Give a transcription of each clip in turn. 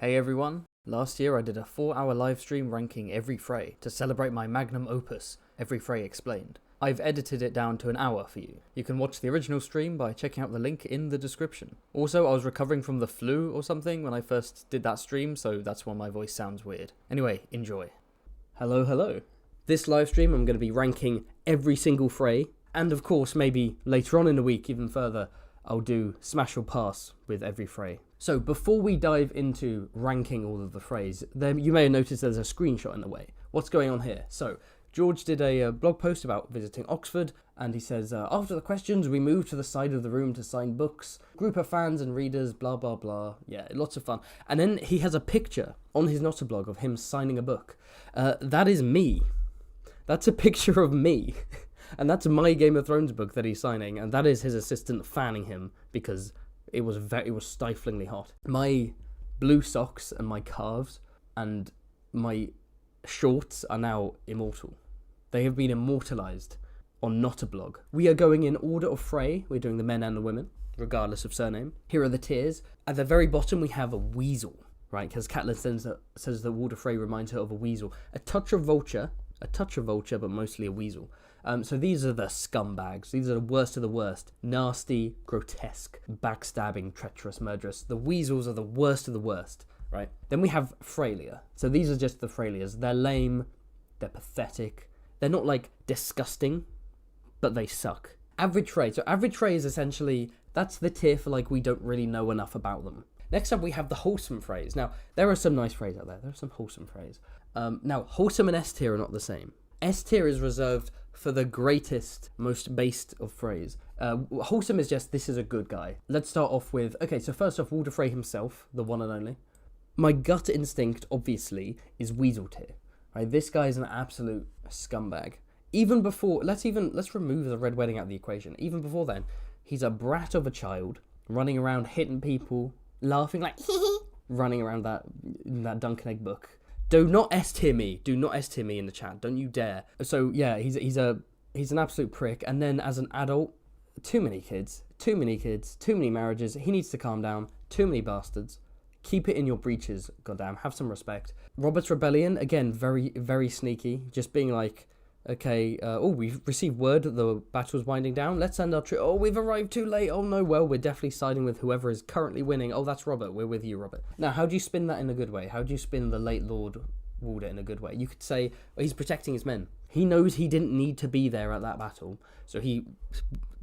Hey everyone, last year I did a 4-hour live stream ranking every Frey to celebrate my magnum opus, Every Frey Explained. I've edited it down to an hour for you. You can watch the original stream by checking out the link in the description. Also, I was recovering from the flu or something when I first did that stream, so that's why my voice sounds weird. Anyway, enjoy. Hello. This live stream I'm going to be ranking every single Frey, and of course maybe later on in the week, even further, I'll do Smash or Pass with every Frey. So before we dive into ranking all of the Freys, you may have noticed there's a screenshot in the way. What's going on here? So George did a blog post about visiting Oxford, and he says, after the questions, we moved to the side of the room to sign books. Group of fans and readers, blah, blah, blah. Yeah, lots of fun. And then he has a picture on his Notablog of him signing a book. That is me. That's a picture of me. And that's my Game of Thrones book that he's signing, and that is his assistant fanning him because it was stiflingly hot. My blue socks and my calves and my shorts are now immortal. They have been immortalized on Notablog. We are going in order of Frey. We're doing the men and the women, regardless of surname. Here are the tiers. At the very bottom, we have a weasel, right? Because Catelyn says that Walder Frey reminds her of a weasel. A touch of vulture, but mostly a weasel. So these are the scumbags. These are the worst of the worst. Nasty, grotesque, backstabbing, treacherous, murderous. The weasels are the worst of the worst, right? Then we have Freylia. So these are just the Freylias. They're lame. They're pathetic. They're not, like, disgusting, but they suck. Average Frey. So average Frey is essentially, that's the tier for, like, we don't really know enough about them. Next up, we have the wholesome Freys. Now, there are some nice Freys out there. There are some wholesome Freys. Now, wholesome and S tier are not the same. S tier is reserved for the greatest, most based of Freys. Wholesome is just, this is a good guy. Let's start off with, okay, so first off, Walder Frey himself, the one and only. My gut instinct, obviously, is Weasel tier. Right? This guy is an absolute scumbag. Even before, let's remove the Red Wedding out of the equation. Even before then, he's a brat of a child, running around hitting people, laughing like, running around that Duncan Egg book. Do not S-tier me. Do not S-tier me in the chat. Don't you dare. So yeah, he's an absolute prick. And then as an adult, too many kids, too many marriages. He needs to calm down. Too many bastards. Keep it in your breeches. Goddamn, have some respect. Robert's Rebellion, again, very, very sneaky. Just being like, okay, we've received word that the battle's winding down. Let's send our troop. Oh, we've arrived too late. Oh no, well, we're definitely siding with whoever is currently winning. Oh, that's Robert. We're with you, Robert. Now, how do you spin that in a good way? How do you spin the late Lord Walder in a good way? You could say, well, he's protecting his men. He knows he didn't need to be there at that battle, so he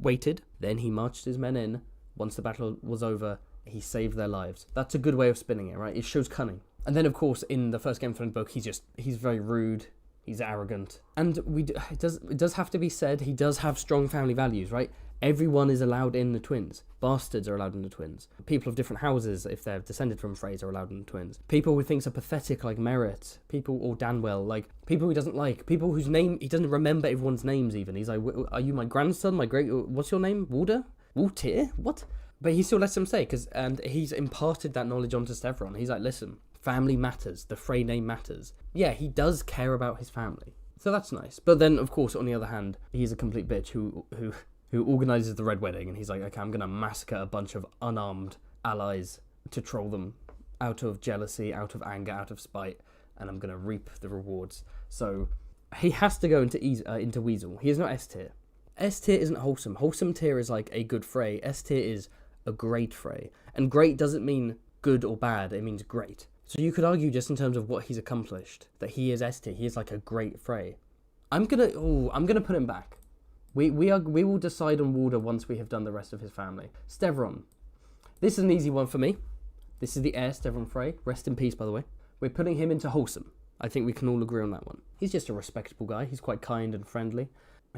waited. Then he marched his men in. Once the battle was over, he saved their lives. That's a good way of spinning it, right? It shows cunning. And then, of course, in the first Game of Thrones book, he's very rude. He's arrogant. And it does have to be said, he does have strong family values, right? Everyone is allowed in the twins. Bastards are allowed in the twins. People of different houses, if they're descended from Freys, are allowed in the twins. People who thinks are pathetic, like Merritt. People, or Danwell, like, people he doesn't like. People whose name, he doesn't remember everyone's names even. He's like, are you my grandson, my great, what's your name? Walder? Walter? What? But he still lets them say, and he's imparted that knowledge onto Stevron. He's like, listen, family matters. The Frey name matters. Yeah, he does care about his family. So that's nice. But then, of course, on the other hand, he's a complete bitch who organizes the Red Wedding, and he's like, okay, I'm going to massacre a bunch of unarmed allies to troll them out of jealousy, out of anger, out of spite, and I'm going to reap the rewards. So he has to go into Weasel. He is not S tier. S tier isn't wholesome. Wholesome tier is like a good Frey. S tier is a great Frey. And great doesn't mean good or bad, it means great. So you could argue just in terms of what he's accomplished, that he is S tier. He is like a great Frey. I'm gonna put him back. We will decide on Walder once we have done the rest of his family. Stevron. This is an easy one for me. This is the heir, Stevron Frey. Rest in peace, by the way. We're putting him into wholesome. I think we can all agree on that one. He's just a respectable guy. He's quite kind and friendly.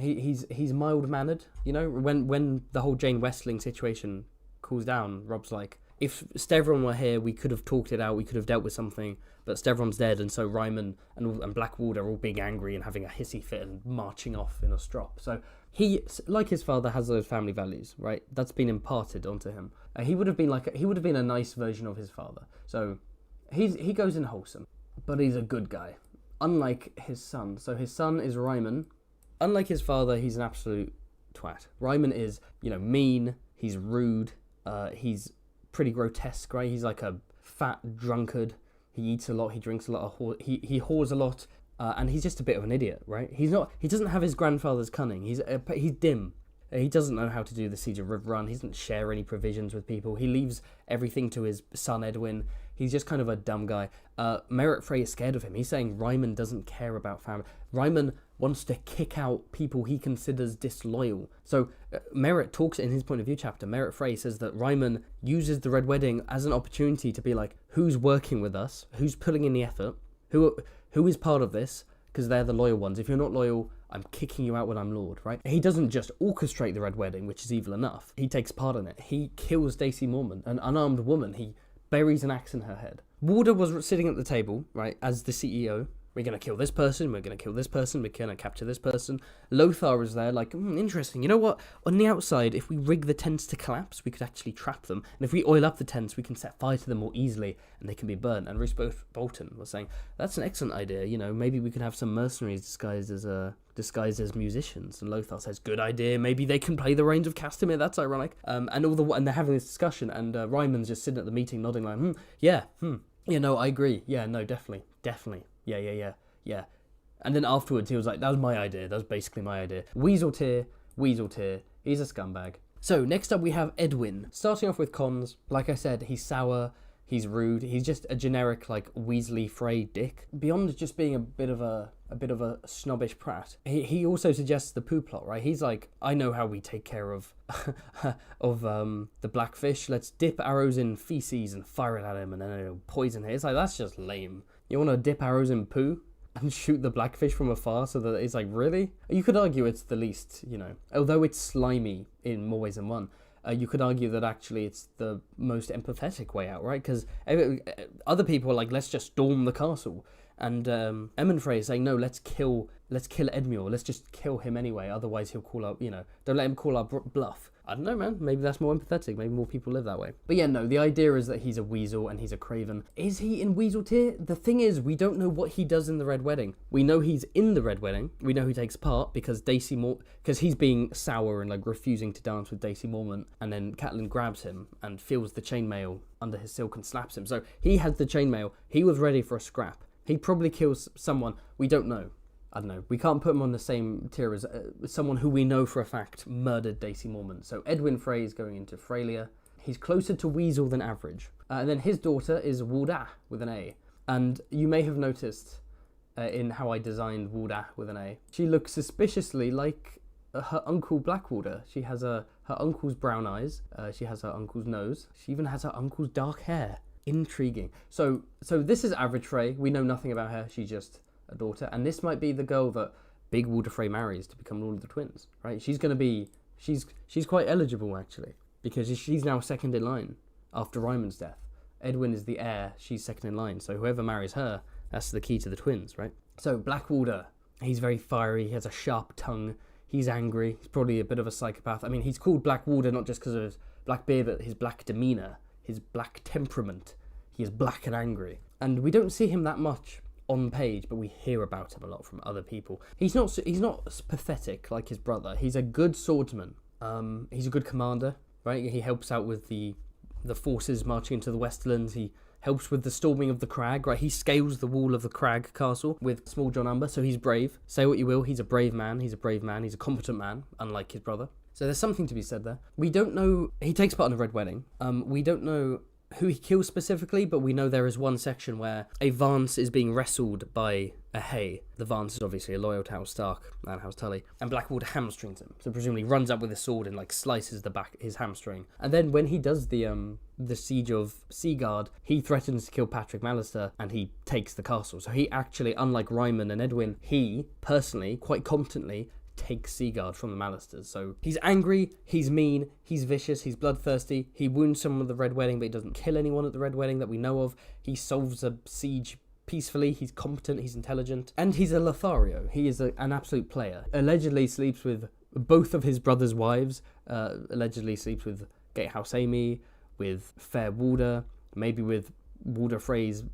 He's mild-mannered. You know, when the whole Jane Westling situation cools down, Rob's like, if Stevron were here, we could have talked it out, we could have dealt with something, but Stevron's dead, and so Ryman and Blackwood are all being angry and having a hissy fit and marching off in a strop. So he, like his father, has those family values, right? That's been imparted onto him. He would have been a nice version of his father. So he goes in wholesome, but he's a good guy, unlike his son. So his son is Ryman. Unlike his father, he's an absolute twat. Ryman is, mean, he's rude, he's pretty grotesque, right? He's like a fat drunkard. He eats a lot, he drinks a lot, he whores a lot, and he's just a bit of an idiot, right? He doesn't have his grandfather's cunning. He's dim. He doesn't know how to do the Siege of River Run. He doesn't share any provisions with people. He leaves everything to his son Edwin. He's just kind of a dumb guy. Merritt Frey is scared of him. He's saying Ryman doesn't care about family. Ryman wants to kick out people he considers disloyal. So Merritt talks in his point of view chapter. Merritt Frey says that Ryman uses the Red Wedding as an opportunity to be like, who's working with us? Who's putting in the effort? Who is part of this? Because they're the loyal ones. If you're not loyal, I'm kicking you out when I'm Lord, right? He doesn't just orchestrate the Red Wedding, which is evil enough. He takes part in it. He kills Daisy Mormont, an unarmed woman. He buries an axe in her head. Warder was sitting at the table, right, as the CEO. We're going to kill this person, we're going to kill this person, we're going to capture this person. Lothar is there like, interesting. You know what? On the outside, if we rig the tents to collapse, we could actually trap them. And if we oil up the tents, we can set fire to them more easily and they can be burnt. And Roose Bolton was saying, that's an excellent idea. You know, maybe we could have some mercenaries disguised as musicians. And Lothar says, good idea. Maybe they can play the Reigns of Castamere. That's ironic. And they're having this discussion and Ryman's just sitting at the meeting nodding like, yeah, no, I agree. Yeah, no, definitely. Yeah. And then afterwards he was like, that was my idea. That was basically my idea. Weasel Tear. He's a scumbag. So next up we have Edwin. Starting off with cons. Like I said, he's sour. He's rude. He's just a generic like Weasley Frey dick. Beyond just being a bit of a snobbish prat, he also suggests the poo plot, right? He's like, I know how we take care of the blackfish. Let's dip arrows in feces and fire it at him, and then it'll poison it. It's like, that's just lame. You want to dip arrows in poo and shoot the blackfish from afar so that it's like, really? You could argue it's the least, although it's slimy in more ways than one. You could argue that actually it's the most empathetic way out, right? Because other people are like, let's just storm the castle. And Emmon Frey is saying, no, let's kill Edmure. Let's just kill him anyway. Otherwise he'll call up, don't let him call our bluff. I don't know, man. Maybe that's more empathetic. Maybe more people live that way. But yeah, no, the idea is that he's a weasel and he's a craven. Is he in weasel tier? The thing is, we don't know what he does in the Red Wedding. We know he's in the Red Wedding. We know he takes part because because he's being sour and like refusing to dance with Daisy Mormont, and then Catelyn grabs him and feels the chainmail under his silk and slaps him. So he has the chainmail. He was ready for a scrap. He probably kills someone. We don't know. I don't know. We can't put him on the same tier as someone who we know for a fact murdered Daisy Mormont. So Edwin Frey is going into Freylia. He's closer to Weasel than average. And then his daughter is Warda with an A. And you may have noticed in how I designed Warda with an A, she looks suspiciously like her uncle Blackwater. She has her uncle's brown eyes. She has her uncle's nose. She even has her uncle's dark hair. Intriguing. So this is average Frey. We know nothing about her. She's just a daughter, and this might be the girl that Big Walder Frey marries to become Lord of the Twins, right? She's quite eligible actually, because she's now second in line after Ryman's death. Edwin is the heir, she's second in line, so whoever marries her, that's the key to the twins, right? So Blackwater, he's very fiery, he has a sharp tongue, he's angry, he's probably a bit of a psychopath. I mean, he's called Blackwater not just because of his black beard, but his black demeanour, his black temperament. He is black and angry, and we don't see him that much on page, but we hear about him a lot from other people. He's not pathetic like his brother. He's a good swordsman. He's a good commander, right? He helps out with the forces marching into the Westlands. He helps with the storming of the crag, right? He scales the wall of the crag castle with Small John Umber, so he's brave. Say what you will, he's a brave man. He's a competent man, unlike his brother. So there's something to be said there. We don't know. He takes part in the Red Wedding. We don't know who he kills specifically, but we know there is one section where a Vance is being wrestled by a Hay. The Vance is obviously a loyal to House Stark and House Tully, and Blackwater hamstrings him. So presumably runs up with a sword and like slices his hamstring. And then when he does the siege of Seaguard, he threatens to kill Patrick Mallister and he takes the castle. So he actually, unlike Ryman and Edwin, he personally, quite competently, takes Seaguard from the Mallisters. So he's angry, he's mean, he's vicious, he's bloodthirsty. He wounds someone at the Red Wedding, but he doesn't kill anyone at the Red Wedding that we know of. He solves a siege peacefully, he's competent, he's intelligent, and he's a Lothario. He is an absolute player. Allegedly sleeps with both of his brother's wives, allegedly sleeps with Gatehouse Amy, with Fair Warder, maybe with Warder Frey's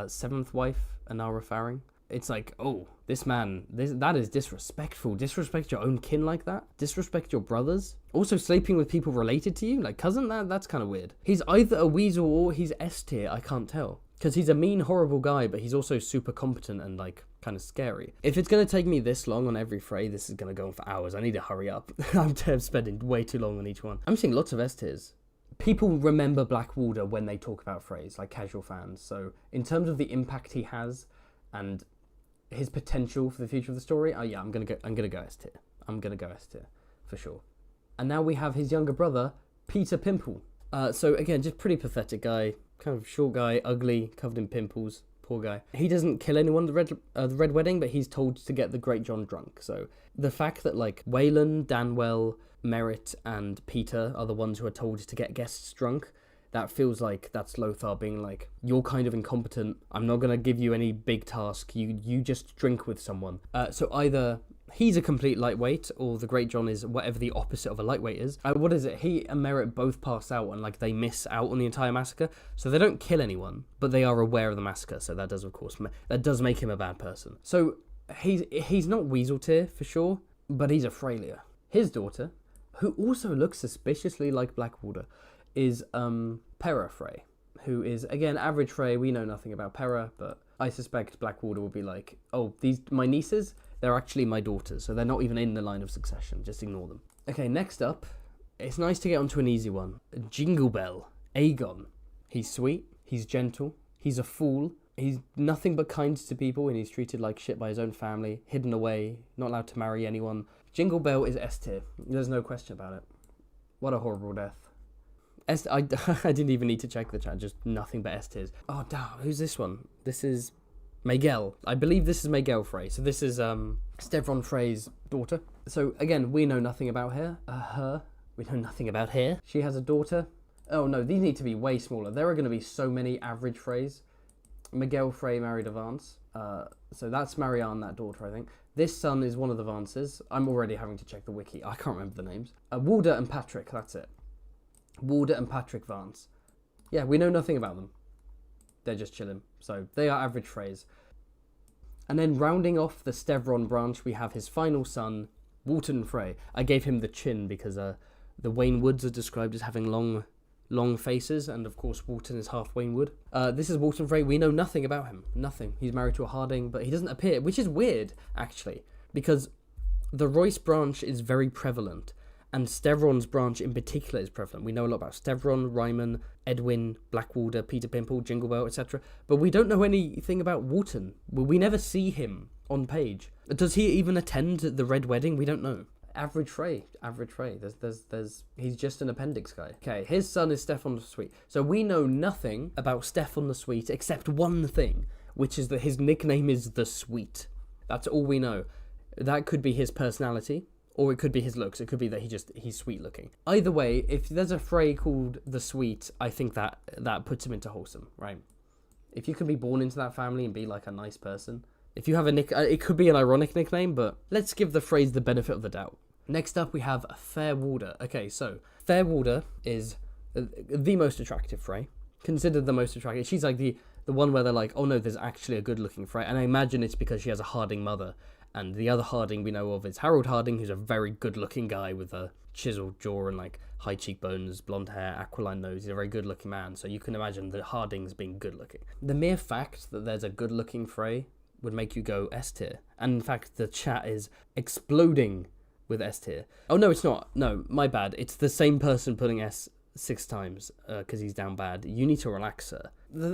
seventh wife, Anara Faring. it's like, oh, this man, that is disrespectful. Disrespect your own kin like that? Disrespect your brothers? Also sleeping with people related to you? Like, cousin? That's kind of weird. He's either a weasel or he's S tier, I can't tell. Because he's a mean, horrible guy, but he's also super competent and, like, kind of scary. If it's going to take me this long on every Frey, this is going to go on for hours. I need to hurry up. I'm spending way too long on each one. I'm seeing lots of S tiers. People remember Blackwater when they talk about Freys, like casual fans. So in terms of the impact he has and his potential for the future of the story, yeah, I'm gonna go S tier. I'm gonna go S tier for sure. And now we have his younger brother, Peter Pimple. So again, just pretty pathetic guy, kind of short guy, ugly, covered in pimples. Poor guy. He doesn't kill anyone at the Red Wedding, but he's told to get the Great John drunk. So the fact that like Waylon, Danwell, Merritt, and Peter are the ones who are told to get guests drunk, that feels like that's Lothar being like, you're kind of incompetent. I'm not going to give you any big task. You just drink with someone. So either he's a complete lightweight or the Great John is whatever the opposite of a lightweight is. What is it? He and Merritt both pass out and like they miss out on the entire massacre. So they don't kill anyone, but they are aware of the massacre. So that does, of course, that does make him a bad person. So he's not Weasel tier for sure, but he's a Freylier. His daughter, who also looks suspiciously like Blackwater, is Pera Frey, who is, again, average Frey. We know nothing about Pera, but I suspect Blackwater will be like, oh, my nieces, they're actually my daughters, so they're not even in the line of succession. Just ignore them. Okay, next up, it's nice to get onto an easy one. Jingle Bell, Aegon. He's sweet, he's gentle, he's a fool, he's nothing but kind to people, and he's treated like shit by his own family, hidden away, not allowed to marry anyone. Jingle Bell is S tier. There's no question about it. What a horrible death. I didn't even need to check the chat, just nothing but S tiers. Oh, damn, who's this one? This is Miguel. I believe this is Miguel Frey. So this is Stevron Frey's daughter. So again, we know nothing about her. We know nothing about her. She has a daughter. Oh no, these need to be way smaller. There are going to be so many average Freys. Miguel Frey married a Vance. So that's Marianne, that daughter, I think. This son is one of the Vances. I'm already having to check the wiki. I can't remember the names. Walder and Patrick, that's it. Walder and Patrick Vance. Yeah, we know nothing about them. They're just chilling. So they are average Freys. And then rounding off the Stevron branch, we have his final son, Walton Frey. I gave him the chin because the Wayne Woods are described as having long faces, and of course Walton is half Wayne Wood. This is Walton Frey. We know nothing about him. Nothing. He's married to a Harding, but he doesn't appear, which is weird, actually, because the Royce branch is very prevalent, and Stevron's branch in particular is prevalent. We know a lot about Stevron, Ryman, Edwin, Blackwater, Peter Pimple, Jingle Bell, etc. But we don't know anything about Walton. We never see him on page. Does he even attend the Red Wedding? We don't know. Average Frey. He's just an appendix guy. Okay, his son is Stefan the Sweet. So we know nothing about Stefan the Sweet except one thing, which is that his nickname is the Sweet. That's all we know. That could be his personality, or it could be his looks. It could be that he's sweet looking. Either way, if there's a Frey called the Sweet, I think that puts him into wholesome, right? If you can be born into that family and be like a nice person. If you have a nick, it could be an ironic nickname, but let's give the Freys the benefit of the doubt. Next up, we have Fairwater. Okay, so Fairwater is the most attractive Frey. Considered the most attractive. She's like the one where they're like, oh no, there's actually a good-looking Frey. And I imagine it's because she has a Harding mother. And the other Harding we know of is Harold Harding, who's a very good-looking guy with a chiseled jaw and like high cheekbones, blonde hair, aquiline nose. He's a very good-looking man. So you can imagine the Hardings being good-looking. The mere fact that there's a good-looking Frey would make you go S tier. And in fact, the chat is exploding with S tier. Oh, no, it's not. No, my bad. It's the same person putting S 6 times because he's down bad. You need to relax, sir.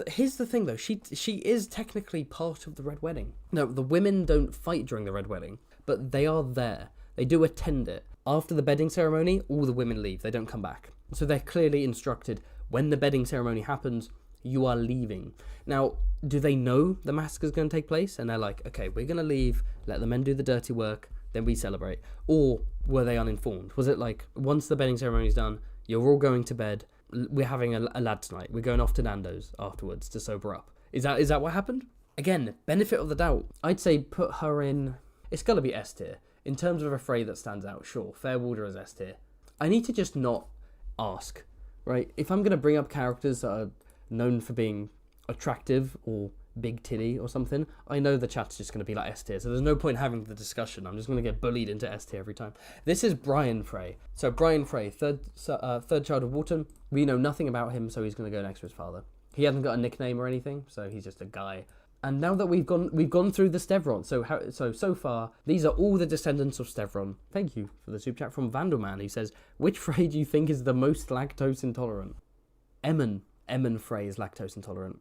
Here's the thing, though. She is technically part of the Red Wedding. No, the women don't fight during the Red Wedding, but they are there. They do attend it. After the bedding ceremony, all the women leave. They don't come back. So they're clearly instructed, when the bedding ceremony happens, you are leaving. Now, do they know the massacre is going to take place? And they're like, okay, we're going to leave, let the men do the dirty work, then we celebrate. Or were they uninformed? Was it like, once the bedding ceremony is done, you're all going to bed, we're having a lad tonight, we're going off to Nando's afterwards to sober up? Is that what happened? Again, benefit of the doubt. I'd say put her in, it's got to be S tier. In terms of a Frey that stands out, sure, Fairwater is S tier. I need to just not ask, right? If I'm going to bring up characters that are known for being attractive or big titty or something, I know the chat's just going to be like S tier, so there's no point having the discussion. I'm just going to get bullied into S tier every time. This is Brian Frey. So Brian Frey, third child of Wharton. We know nothing about him, so he's going to go next to his father. He hasn't got a nickname or anything, so he's just a guy. And now that we've gone through the Stevron, so far these are all the descendants of Stevron. Thank you for the super chat from Vandalman. He says, which Frey do you think is the most lactose intolerant? Emmon Frey is lactose intolerant.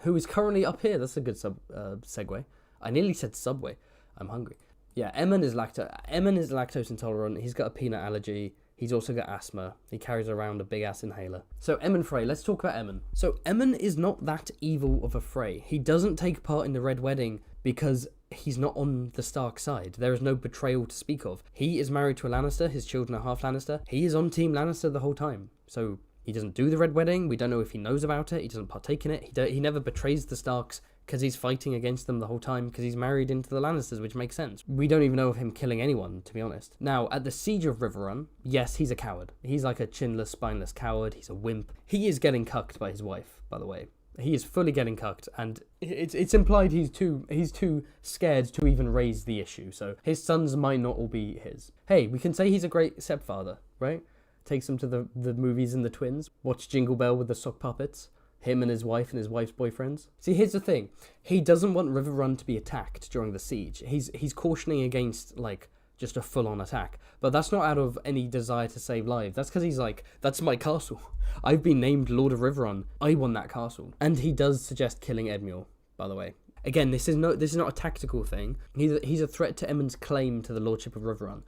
Who is currently up here? That's a good segue. I nearly said Subway. I'm hungry. Yeah, Emmon is lactose intolerant. He's got a peanut allergy. He's also got asthma. He carries around a big-ass inhaler. So Emmon Frey, let's talk about Emmon. So Emmon is not that evil of a Frey. He doesn't take part in the Red Wedding because he's not on the Stark side. There is no betrayal to speak of. He is married to a Lannister. His children are half Lannister. He is on Team Lannister the whole time. So he doesn't do the Red Wedding. We don't know if he knows about it. He doesn't partake in it. He never betrays the Starks because he's fighting against them the whole time because he's married into the Lannisters, which makes sense. We don't even know of him killing anyone, to be honest. Now, at the Siege of Riverrun, yes, he's a coward. He's like a chinless, spineless coward. He's a wimp. He is getting cucked by his wife, by the way. He is fully getting cucked, and it's implied he's too scared to even raise the issue, so his sons might not all be his. Hey, we can say he's a great stepfather, right? Takes them to the movies and the twins. Watch Jingle Bell with the sock puppets. Him and his wife's boyfriends. See, here's the thing. He doesn't want Riverrun to be attacked during the siege. He's cautioning against, like, just a full-on attack. But that's not out of any desire to save lives. That's because he's like, that's my castle. I've been named Lord of Riverrun. I won that castle. And he does suggest killing Edmure, by the way. Again, this is not a tactical thing. He's a threat to Emmon's claim to the lordship of Riverrun.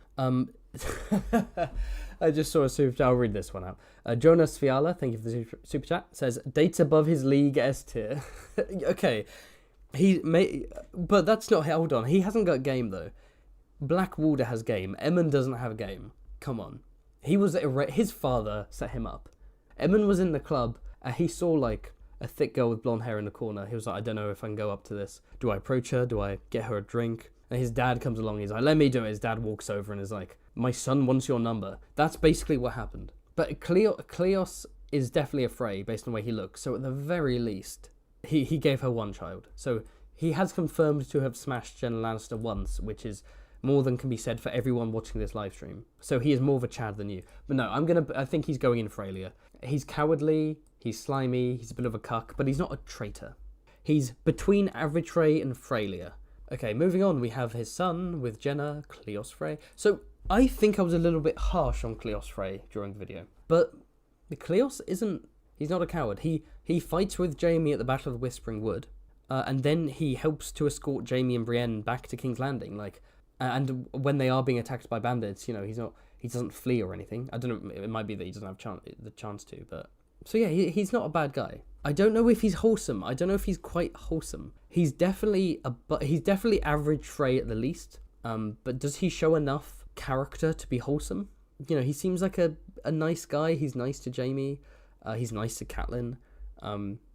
I just saw a super chat. I'll read this one out. Jonas Fiala, thank you for the super chat, says, dates above his league S tier. Okay. But that's not, hold on. He hasn't got game, though. Blackwater has game. Emmon doesn't have game. Come on. His father set him up. Emmon was in the club, and he saw, like, a thick girl with blonde hair in the corner. He was like, I don't know if I can go up to this. Do I approach her? Do I get her a drink? And his dad comes along. He's like, let me do it. His dad walks over and is like, my son wants your number. That's basically what happened. But Cleos is definitely a Frey based on the way he looks. So at the very least, he gave her one child. So he has confirmed to have smashed Jenna Lannister once, which is more than can be said for everyone watching this live stream. So he is more of a Chad than you. But no, I think he's going in Freylia. He's cowardly, he's slimy, he's a bit of a cuck, but he's not a traitor. He's between average Frey and Freylia. Okay, moving on, we have his son with Jenna, Cleos Frey. So I think I was a little bit harsh on Cleos Frey during the video. But Cleos he's not a coward. He fights with Jaime at the Battle of the Whispering Wood, and then he helps to escort Jaime and Brienne back to King's Landing. And when they are being attacked by bandits, he doesn't flee or anything. I don't know, it might be that he doesn't have the chance to, but... So yeah, he's not a bad guy. I don't know if he's wholesome. I don't know if he's quite wholesome. He's definitely average Frey at the least. But does he show enough character to be wholesome? He seems like a nice guy. He's nice to Jaime. He's nice to Catelyn.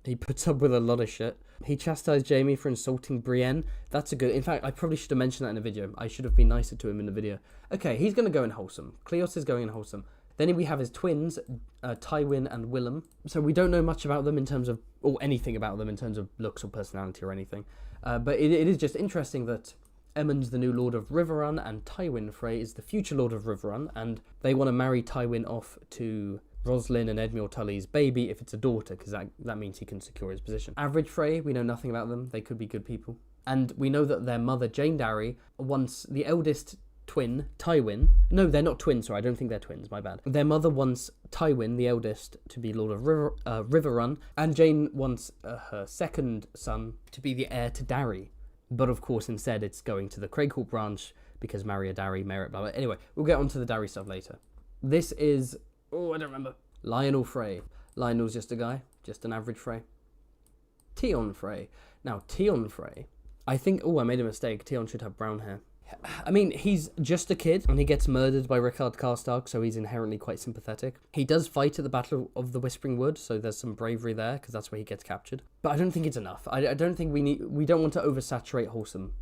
He puts up with a lot of shit. He chastised Jaime for insulting Brienne. That's a good... In fact, I probably should have mentioned that in a video. I should have been nicer to him in the video. Okay, he's going to go in wholesome. Cleos is going in wholesome. Then we have his twins, Tywin and Willem. So we don't know much about them in terms of... Or anything about them in terms of looks or personality or anything. But it is just interesting that Emmon's the new Lord of Riverrun and Tywin Frey is the future Lord of Riverrun. And they want to marry Tywin off to... Roslyn and Edmure Tully's baby if it's a daughter, because that means he can secure his position. Average Frey, we know nothing about them. They could be good people. And we know that their mother, Jane Darry, wants the eldest twin, Tywin. No, they're not twins, sorry, I don't think they're twins, my bad. Their mother wants Tywin, the eldest, to be Lord of Riverrun, and Jane wants her second son to be the heir to Darry. But of course, instead, it's going to the Craighcourt branch, because Maria Darry, merit, blah, blah. Anyway, we'll get onto the Darry stuff later. This is... Oh, I don't remember. Lionel Frey. Lionel's just a guy. Just an average Frey. Tion Frey. Now, Tion Frey. I think... Oh, I made a mistake. Tion should have brown hair. I mean, he's just a kid, and he gets murdered by Rickard Karstark, so he's inherently quite sympathetic. He does fight at the Battle of the Whispering Wood, so there's some bravery there, because that's where he gets captured. But I don't think it's enough. I don't think we don't want to oversaturate wholesome.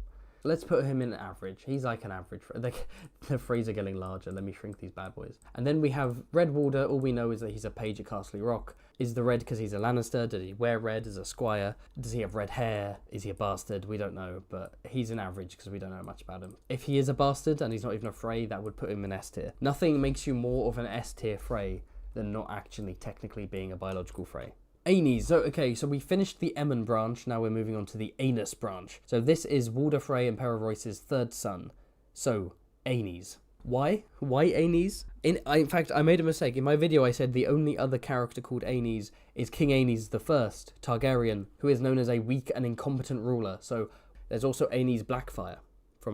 Let's put him in average. He's like an average. The Freys are getting larger. Let me shrink these bad boys. And then we have Red Warder. All we know is that he's a page at Castle Rock. Is the red because he's a Lannister? Did he wear red as a squire? Does he have red hair? Is he a bastard? We don't know, but he's an average because we don't know much about him. If he is a bastard and he's not even a Frey, that would put him in S tier. Nothing makes you more of an S tier Frey than not actually technically being a biological Frey. Aenys. So we finished the Emmon branch. Now we're moving on to the Aenys branch. So this is Walder Frey and Pera Royce's third son. So, Aenys. Why? Why Aenys? In fact, I made a mistake. In my video, I said the only other character called Aenys is King Aenys the First, Targaryen, who is known as a weak and incompetent ruler. So there's also Aenys Blackfire.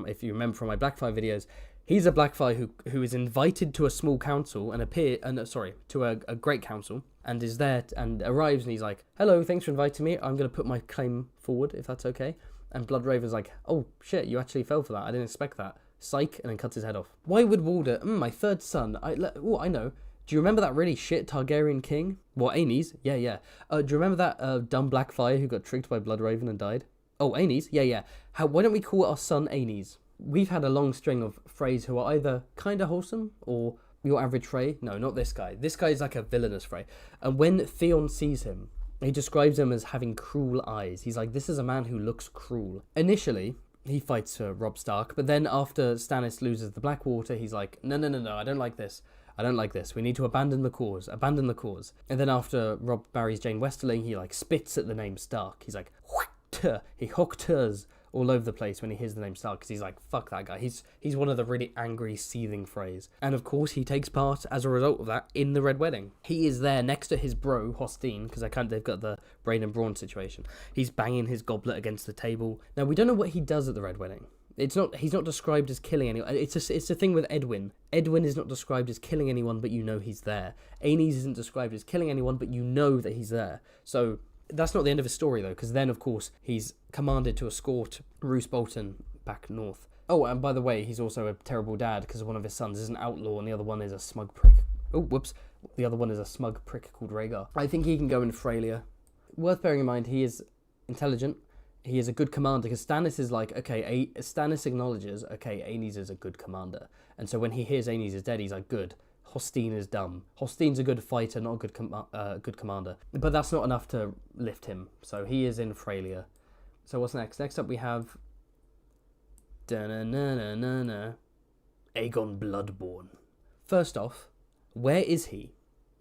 If you remember from my Blackfire videos, he's a Blackfire who is invited to a small council and to a great council, and is there and arrives and he's like, "Hello, thanks for inviting me. I'm going to put my claim forward if that's okay." And Bloodraven's like, "Oh shit, you actually fell for that. I didn't expect that. Psych," and then cuts his head off. Why would Walder, my third son, I know. Do you remember that really shit Targaryen king? What, Aenys? Yeah. Do you remember that dumb Blackfire who got tricked by Bloodraven and died? Oh, Aenys? Yeah. Why don't we call our son Aenys? We've had a long string of Freys who are either kind of wholesome or your average Frey. No, not this guy. This guy is like a villainous Frey. And when Theon sees him, he describes him as having cruel eyes. He's like, this is a man who looks cruel. Initially, he fights Robb Stark, but then after Stannis loses the Blackwater, he's like, no, I don't like this. We need to abandon the cause. And then after Robb marries Jane Westerling, he like spits at the name Stark. He's like, he hookers all over the place when he hears the name Stark, because he's like, fuck that guy. He's one of the really angry, seething Freys. And of course, he takes part, as a result of that, in the Red Wedding. He is there next to his bro, Hostine, because they've got the Brain and Brawn situation. He's banging his goblet against the table. Now, we don't know what he does at the Red Wedding. He's not described as killing anyone. It's a thing with Edwin. Edwin is not described as killing anyone, but you know he's there. Aenys isn't described as killing anyone, but you know that he's there. So that's not the end of his story, though, because then, of course, he's commanded to escort Roose Bolton back north. Oh, and by the way, he's also a terrible dad, because one of his sons is an outlaw, and the other one is a smug prick. Oh, whoops. The other one is a smug prick called Rhaegar. I think he can go in Freylia. Worth bearing in mind, he is intelligent. He is a good commander, because Stannis is like, okay, Stannis acknowledges, okay, Aenys is a good commander. And so when he hears Aenys is dead, he's like, good. Hostine is dumb. Hostine's a good fighter, not a good commander. But that's not enough to lift him. So he is in Freylia. So what's next? Next up we have Aegon Bloodborne. First off, where is he?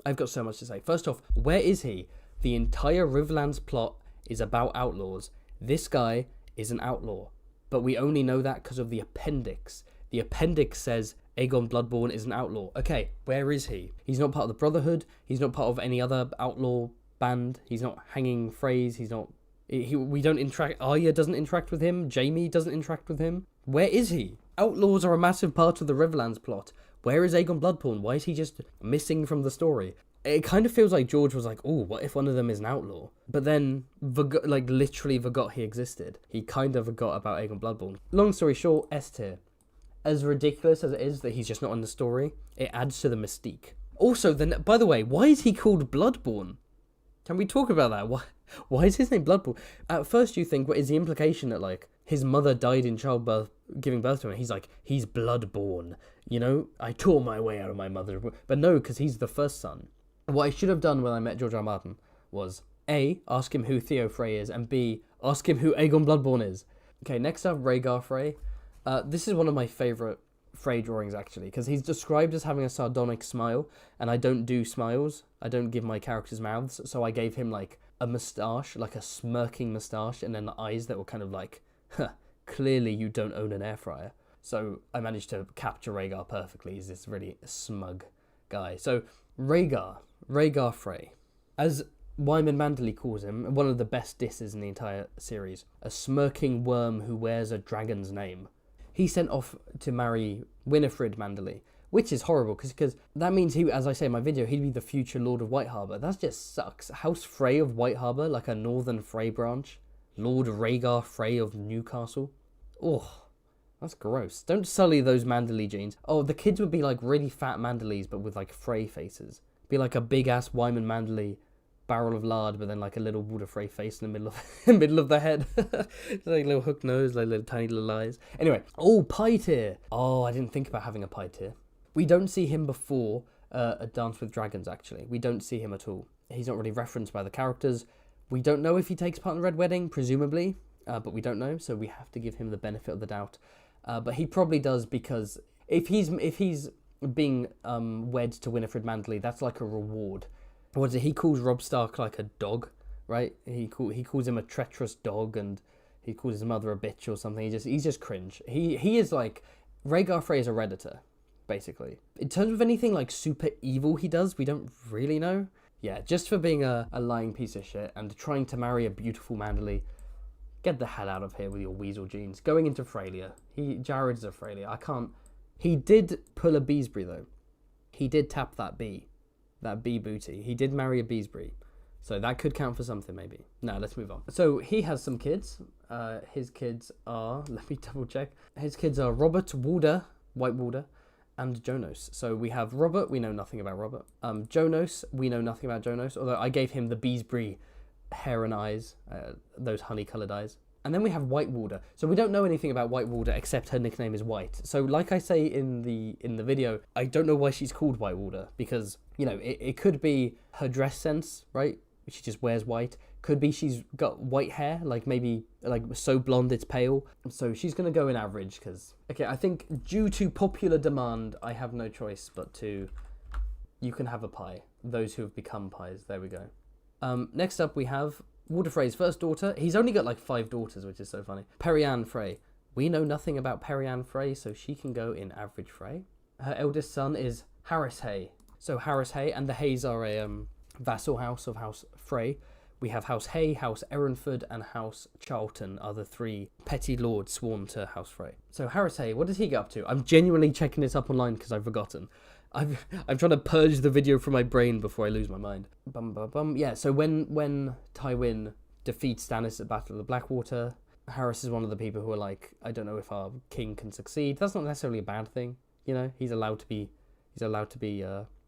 I've got so much to say. First off, where is he? The entire Riverlands plot is about outlaws. This guy is an outlaw. But we only know that because of the appendix. The appendix says Aegon Bloodborne is an outlaw. Okay, where is he? He's not part of the Brotherhood. He's not part of any other outlaw band. He's not hanging Freys. He's not... we don't interact... Arya doesn't interact with him. Jaime doesn't interact with him. Where is he? Outlaws are a massive part of the Riverlands plot. Where is Aegon Bloodborne? Why is he just missing from the story? It kind of feels like George was like, oh, what if one of them is an outlaw? But then, literally forgot he existed. He kind of forgot about Aegon Bloodborne. Long story short, S tier. As ridiculous as it is that he's just not in the story, it adds to the mystique. Also, then, by the way, why is he called Bloodborne? Can we talk about that? Why is his name Bloodborne? At first you think, what is the implication that, like, his mother died in childbirth, giving birth to him? He's like, he's Bloodborne. You know, I tore my way out of my mother. But no, because he's the first son. What I should have done when I met George R. R. Martin was, A, ask him who Theo Frey is, and B, ask him who Aegon Bloodborne is. Okay, next up, Rhaegar Frey. This is one of my favourite Frey drawings, actually, because he's described as having a sardonic smile, and I don't do smiles. I don't give my characters mouths, so I gave him, like, a moustache, like a smirking moustache, and then the eyes that were kind of like, clearly you don't own an air fryer. So I managed to capture Rhaegar perfectly. He's this really smug guy. So Rhaegar Frey, as Wyman Manderley calls him, one of the best disses in the entire series, a smirking worm who wears a dragon's name. He's sent off to marry Winifred Manderley, which is horrible, because that means he, as I say in my video, he'd be the future Lord of White Harbour. That just sucks. House Frey of White Harbour, like a northern Frey branch. Lord Rhaegar Frey of Newcastle. Oh, that's gross. Don't sully those Manderley genes. Oh, the kids would be like really fat Manderleys, but with like Frey faces. Be like a big ass Wyman Manderley barrel of lard, but then like a little Water Frey face in the middle of middle of the head. Like little hook nose, like little tiny little eyes. Anyway, oh, pie tier. Oh, I didn't think about having a pie tier. We don't see him before a Dance with Dragons, actually. We don't see him at all. He's not really referenced by the characters. We don't know if he takes part in the Red Wedding, presumably, but we don't know, so we have to give him the benefit of the doubt. But he probably does, because if he's being wed to Winifred Manderly, that's like a reward. What is it? He calls Robb Stark like a dog, right? He calls him a treacherous dog, and he calls his mother a bitch or something. He's just cringe. He is like Rhaegar Frey is a Redditor, basically. In terms of anything like super evil he does, we don't really know. Yeah, just for being a lying piece of shit and trying to marry a beautiful Manderly. Get the hell out of here with your weasel genes. Going into Freylia. Jared's a Freylia. I can't. He did pull a Beesbury, though. He did tap that bee booty. He did marry a Beesbury. So that could count for something, maybe. No, let's move on. So he has some kids. His kids are, let me double check. His kids are Robert Walder, White Walder, and Jonos. So we have Robert, we know nothing about Robert. Jonos, we know nothing about Jonos, although I gave him the Beesbury hair and eyes, those honey-coloured eyes. And then we have White Walder. So we don't know anything about White Walder except her nickname is White. So like I say in the video, I don't know why she's called White Walder, because, you know, it could be her dress sense, right? She just wears white. Could be she's got white hair, like maybe like so blonde it's pale. So she's going to go in average because, okay, I think due to popular demand, I have no choice but to, you can have a pie. Those who have become pies, there we go. Next up we have Walder Frey's first daughter. He's only got like 5 daughters, which is so funny. Perianne Frey. We know nothing about Perianne Frey, so she can go in average Frey. Her eldest son is Harris Hay. So Harris Hay, and the Hays are a vassal house of House Frey. We have House Hay, House Ehrenford, and House Charlton are the 3 petty lords sworn to House Frey. So Harris Hay, what does he get up to? I'm genuinely checking this up online because I've forgotten. I'm trying to purge the video from my brain before I lose my mind. Yeah, so when Tywin defeats Stannis at Battle of the Blackwater, Harris is one of the people who are like, I don't know if our king can succeed. That's not necessarily a bad thing, you know. He's allowed to be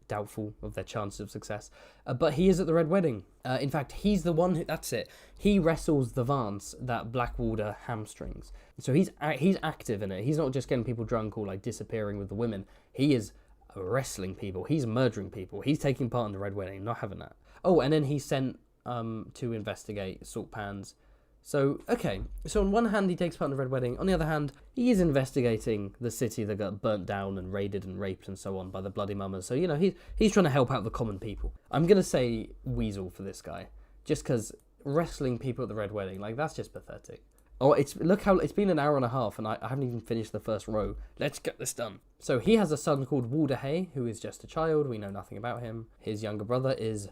doubtful of their chances of success. But he is at the Red Wedding. In fact, he's the one who, that's it. He wrestles the Vance that Blackwater hamstrings. So he's active in it. He's not just getting people drunk or like disappearing with the women. He is wrestling people. He's murdering people. He's taking part in the Red Wedding, not having that. Oh, and then he's sent to investigate salt pans. So, okay. So on one hand, he takes part in the Red Wedding. On the other hand, he is investigating the city that got burnt down and raided and raped and so on by the Bloody Mamas. So, you know, he's trying to help out the common people. I'm going to say Weasel for this guy. Just because wrestling people at the Red Wedding, like, that's just pathetic. Oh, look how it's been an hour and a half and I haven't even finished the first row. Let's get this done. So he has a son called Walder Hay, who is just a child. We know nothing about him. His younger brother is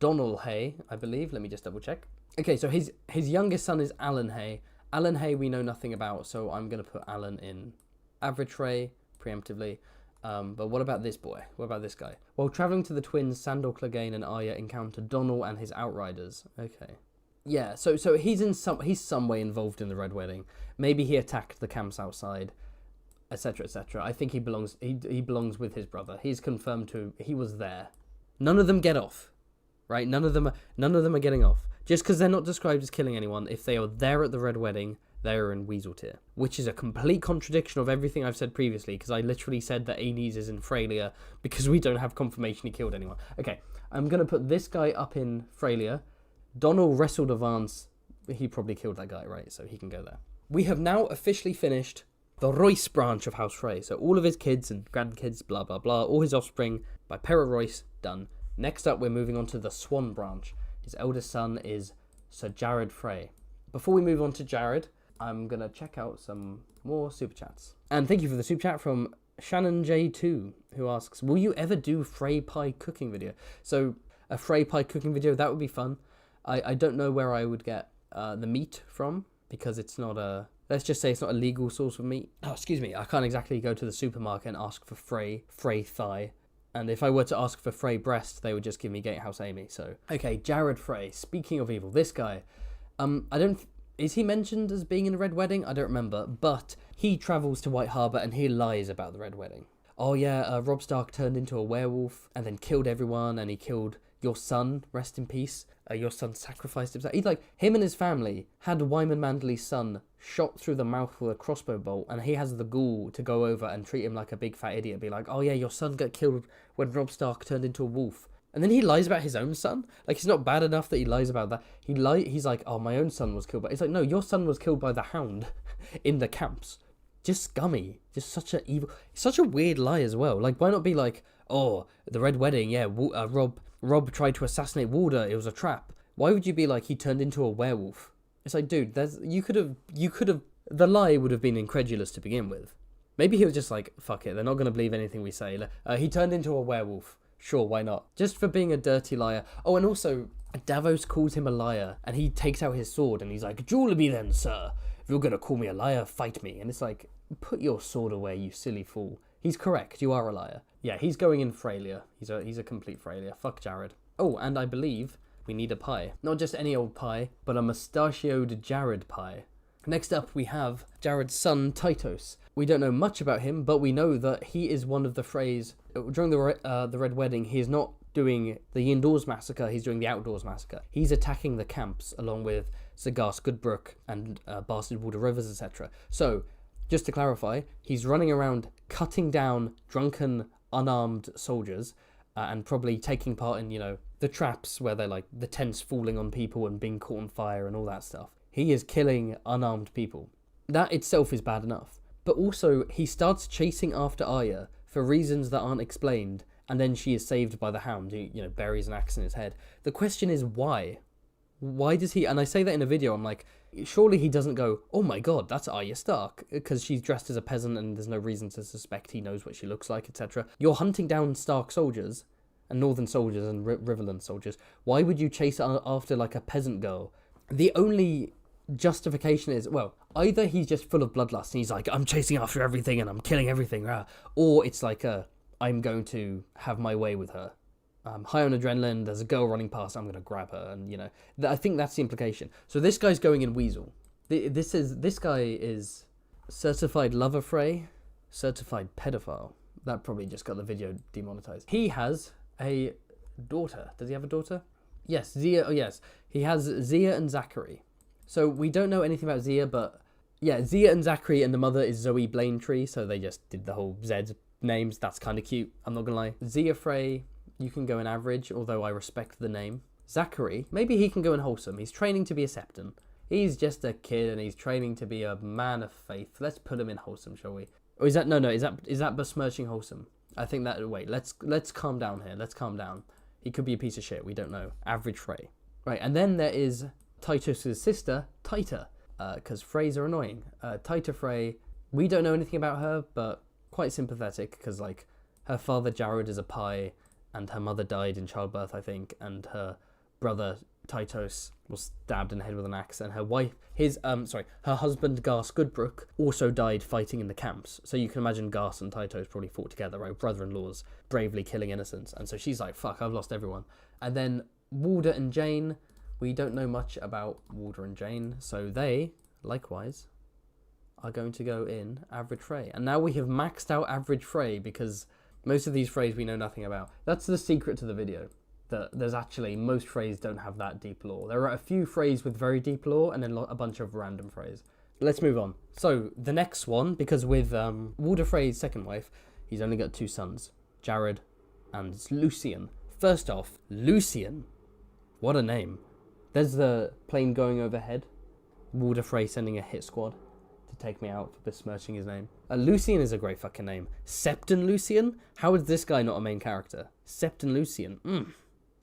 Donal Hay, I believe. Let me just double check. Okay, so his youngest son is Alan Hay. Alan Hay we know nothing about, so I'm going to put Alan in average Frey, preemptively. But what about this boy? What about this guy? While travelling to the twins, Sandor Clegane and Arya encounter Donal and his Outriders. Okay. Yeah, so he's some way involved in the Red Wedding. Maybe he attacked the camps outside, etc., etc. I think he belongs with his brother. He's confirmed he was there. None of them get off, right? None of them are getting off. Just because they're not described as killing anyone, if they are there at the Red Wedding, they are in Weasel tier. Which is a complete contradiction of everything I've said previously, because I literally said that Aenys is in Freylia because we don't have confirmation he killed anyone. Okay, I'm going to put this guy up in Freylia. Donal wrestled a Vance. He probably killed that guy, right? So he can go there. We have now officially finished the Royce branch of House Frey. So all of his kids and grandkids, blah, blah, blah, all his offspring by Pera Royce, done. Next up, we're moving on to the Swan branch. His eldest son is Sir Jared Frey. Before we move on to Jared, I'm going to check out some more super chats. And thank you for the super chat from Shannon J2, who asks, will you ever do Frey pie cooking video? So a Frey pie cooking video, that would be fun. I don't know where I would get the meat from, because it's not let's just say it's not a legal source of meat. Oh, excuse me, I can't exactly go to the supermarket and ask for Frey thigh. And if I were to ask for Frey breast, they would just give me Gatehouse Amy. So, okay, Jared Frey. Speaking of evil, this guy, is he mentioned as being in the Red Wedding? I don't remember, but he travels to White Harbour and he lies about the Red Wedding. Oh yeah, Robb Stark turned into a werewolf and then killed everyone, and he killed your son, rest in peace, your son sacrificed himself. He's like, him and his family had Wyman Manderly's son shot through the mouth with a crossbow bolt, and he has the gall to go over and treat him like a big fat idiot, be like, oh yeah, your son got killed when Robb Stark turned into a wolf. And then he lies about his own son. Like, it's not bad enough that he lies about that. He's like, oh, my own son was killed. But it's like, no, your son was killed by the Hound in the camps. Just scummy. Just such a evil... Such a weird lie as well. Like, why not be like, oh, the Red Wedding, yeah, Robb tried to assassinate Walder. It was a trap. Why would you be like, he turned into a werewolf? It's like, dude, you could have... The lie would have been incredulous to begin with. Maybe he was just like, fuck it, they're not going to believe anything we say. He turned into a werewolf. Sure, why not? Just for being a dirty liar. Oh, and also, Davos calls him a liar, and he takes out his sword, and he's like, duel me then, sir. If you're going to call me a liar, fight me. And it's like, put your sword away, you silly fool. He's correct, you are a liar. Yeah, he's going in failure. He's a complete failure. Fuck Jared. Oh, and I believe we need a pie. Not just any old pie, but a mustachioed Jared pie. Next up, we have Jared's son, Tytos. We don't know much about him, but we know that he is one of the Freys. During the Red Wedding, he is not doing the indoors massacre, he's doing the outdoors massacre. He's attacking the camps, along with Sagar Goodbrook and Bastard Walder Rivers, etc. So, just to clarify, he's running around cutting down drunken, unarmed soldiers, and probably taking part in, the traps where they're like, the tents falling on people and being caught on fire and all that stuff. He is killing unarmed people. That itself is bad enough. But also, he starts chasing after Arya for reasons that aren't explained, and then she is saved by the Hound, who, buries an axe in his head. The question is why? Why does he... And I say that in a video, I'm like, surely he doesn't go, oh my god, that's Arya Stark, because she's dressed as a peasant and there's no reason to suspect he knows what she looks like, etc. You're hunting down Stark soldiers, and Northern soldiers, and Riverland soldiers. Why would you chase after, like, a peasant girl? The only justification is, well, either he's just full of bloodlust and he's like, I'm chasing after everything and I'm killing everything, or it's like, I'm going to have my way with her. I'm high on adrenaline, there's a girl running past, I'm going to grab her, and, I think that's the implication. So this guy's going in Weasel. This guy is certified lover Frey, certified pedophile. That probably just got the video demonetized. He has a daughter. Does he have a daughter? Yes, Zia. Oh, yes. He has Zia and Zachary. So we don't know anything about Zia, but yeah, Zia and Zachary, and the mother is Zoe Blaintree, so they just did the whole Z names. That's kind of cute, I'm not gonna lie. Zia Frey, you can go in average, although I respect the name. Zachary, maybe he can go in wholesome. He's training to be a Septon. He's just a kid and he's training to be a man of faith. Let's put him in wholesome, shall we? Or is that, no, is that besmirching wholesome? I think that, wait, let's calm down here. Let's calm down. He could be a piece of shit, we don't know. Average Frey. Right, and then there is Tytos' sister, Tyta, because Freys are annoying. Tyta Frey, we don't know anything about her, but quite sympathetic, because, like, her father Jared is a pie, and her mother died in childbirth, I think, and her brother Tytos was stabbed in the head with an axe, and her husband Garth Goodbrook also died fighting in the camps. So you can imagine Garth and Tytos probably fought together, right? Brother-in-laws bravely killing innocents, and so she's like, fuck, I've lost everyone. And then Walder and Jane, we don't know much about Walder and Jane, so they, likewise, are going to go in average Frey. And now we have maxed out average Frey, because most of these Freys we know nothing about. That's the secret to the video. That there's actually, most Freys don't have that deep lore. There are a few Freys with very deep lore, and then a bunch of random Freys. Let's move on. So, the next one, because with Walder Frey's second wife, he's only got 2 sons, Jared and Lucian. First off, Lucian. What a name. There's the plane going overhead. Walder Frey sending a hit squad to take me out for besmirching his name. Lucian is a great fucking name. Septon Lucian? How is this guy not a main character? Septon Lucian.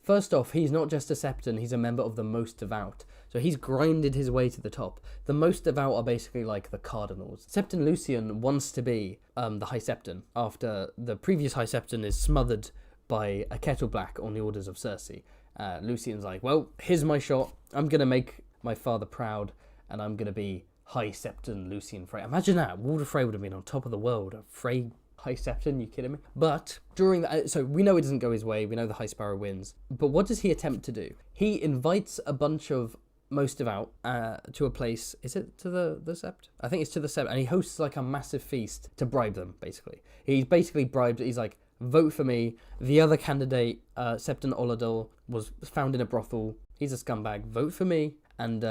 First off, he's not just a Septon, he's a member of the Most Devout. So he's grinded his way to the top. The Most Devout are basically like the Cardinals. Septon Lucian wants to be the High Septon, after the previous High Septon is smothered by a kettle black on the orders of Cersei. Lucian's like, well, here's my shot. I'm going to make my father proud, and I'm going to be High Septon Lucian Frey. Imagine that. Walder Frey would have been on top of the world. A Frey High Septon, you kidding me? But during that, so we know it doesn't go his way. We know the High Sparrow wins. But what does he attempt to do? He invites a bunch of Most Devout to a place. Is it to the Sept? I think it's to the Sept. And he hosts like a massive feast to bribe them, basically. He's basically bribed. He's like, vote for me. The other candidate, Septon Oladol, was found in a brothel. He's a scumbag. Vote for me, and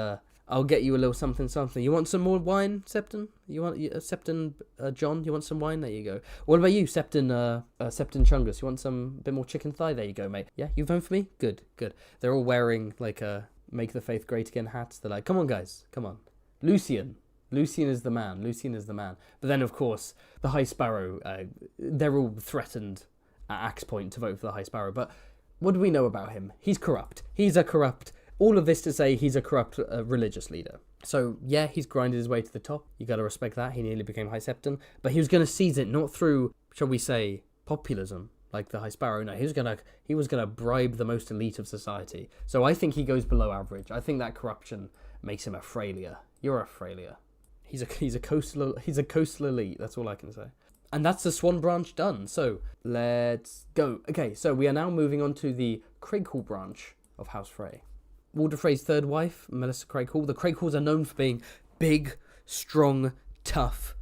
I'll get you a little something, something. You want some more wine, Septon? You want Septon, John? You want some wine? There you go. What about you, Septon, Septon Chungus? You want some bit more chicken thigh? There you go, mate. Yeah, you vote for me? Good, good. They're all wearing like Make the Faith Great Again hats. They're like, come on, guys, come on. Lucian is the man. Lucian is the man. But then, of course, the High Sparrow. They're all threatened at axe point to vote for the High Sparrow. But what do we know about him? He's corrupt. He's a corrupt. All of this to say he's a corrupt religious leader. So, yeah, he's grinded his way to the top. You got to respect that. He nearly became High Septon. But he was going to seize it not through, shall we say, populism, like the High Sparrow. No, he was gonna bribe the most elite of society. So I think he goes below average. I think that corruption makes him a Freylier. You're a Freylier. He's a coastal elite. That's all I can say. And that's the Swan branch done. So let's go. Okay, so we are now moving on to the Craighall branch of House Frey. Walder Frey's third wife, Melissa Craighall. The Craighalls are known for being big, strong, tough.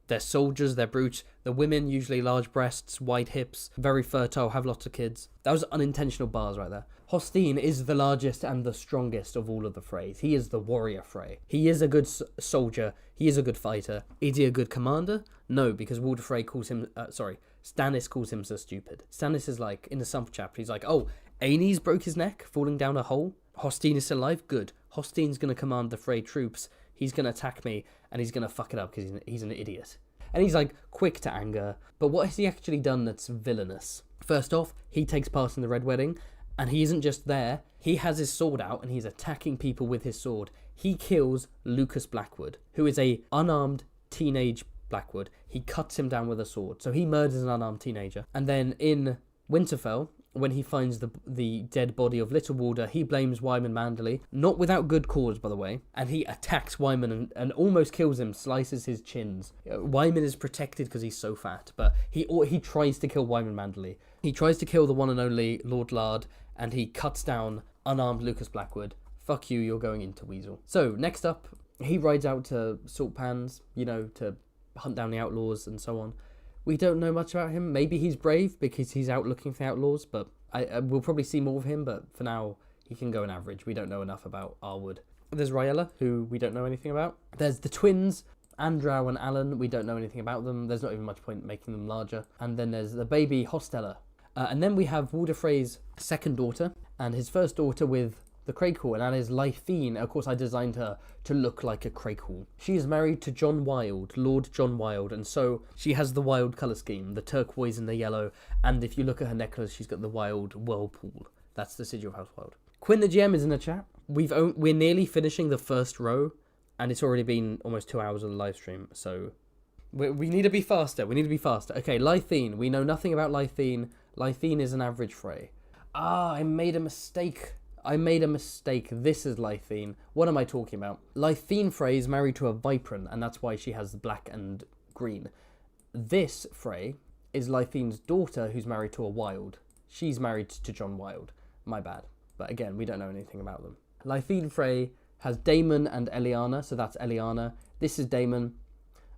They're soldiers, they're brutes. The women, usually large breasts, wide hips, very fertile, have lots of kids. That was unintentional bars right there. Hosteen is the largest and the strongest of all of the Freys. He is the warrior Frey. He is a good soldier. He is a good fighter. Is he a good commander? No, because Walder Frey calls him... Stannis calls him so stupid. Stannis is like, in the Sump chapter, he's like, oh, Aenys broke his neck, falling down a hole. Hosteen is still alive? Good. Hosteen's going to command the Frey troops. He's going to attack me, and he's going to fuck it up because he's an idiot. And he's like quick to anger. But what has he actually done that's villainous? First off, he takes part in the Red Wedding, and he isn't just there. He has his sword out, and he's attacking people with his sword. He kills Lucas Blackwood, who is a unarmed teenage Blackwood. He cuts him down with a sword. So he murders an unarmed teenager. And then in Winterfell, when he finds the dead body of Little Walder, he blames Wyman Manderley, not without good cause, by the way, and he attacks Wyman and almost kills him, slices his chins. Wyman is protected because he's so fat, but he tries to kill Wyman Manderley. He tries to kill the one and only Lord Lard, and he cuts down unarmed Lucas Blackwood. Fuck you, you're going into Weasel. So, next up, he rides out to Salt Pans, to hunt down the outlaws and so on. We don't know much about him. Maybe he's brave because he's out looking for outlaws, but we'll probably see more of him, but for now, he can go an average. We don't know enough about Arwood. There's Rhaella, who we don't know anything about. There's the twins, Androw and Alan. We don't know anything about them. There's not even much point making them larger. And then there's the baby Hostella. And then we have Walder Frey's second daughter, and his first daughter with the Craighall, and that is Lythene. Of course, I designed her to look like a Craighall. She is married to John Wilde, Lord John Wilde, and so she has the Wilde colour scheme, the turquoise and the yellow, and if you look at her necklace, she's got the Wilde whirlpool. That's the sigil of House Wilde. Quinn the GM is in the chat. We're nearly finishing the first row, and it's already been almost 2 hours of the live stream, so we need to be faster. Okay, Lythene. We know nothing about Lythene. Lythene is an average Frey. I made a mistake. This is Lythene. What am I talking about? Lythene Frey is married to a Viperine, and that's why she has black and green. This Frey is Lythene's daughter, who's married to a Wilde. She's married to John Wilde. My bad. But again, we don't know anything about them. Lythene Frey has Daemon and Eliana, so that's Eliana. This is Daemon.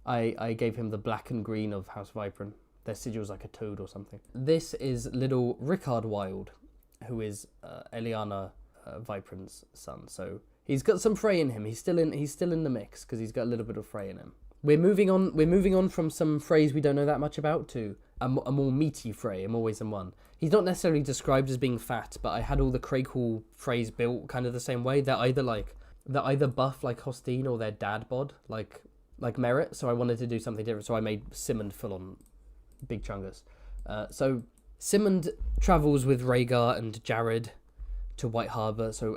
I gave him the black and green of House Viperine. Their sigil's like a toad or something. This is little Rickard Wilde, who is Eliana Viprine's son. So he's got some Frey in him. He's still in the mix because he's got a little bit of Frey in him. We're moving on from some Freys we don't know that much about to a more meaty Frey, a more ways than one. He's not necessarily described as being fat, but I had all the Craighall Freys built kind of the same way. They're either buff like Hosteen or they're dad bod like Merritt. So I wanted to do something different. So I made Simmond full on big chungus. So Simmond travels with Rhaegar and Jared to White Harbour. So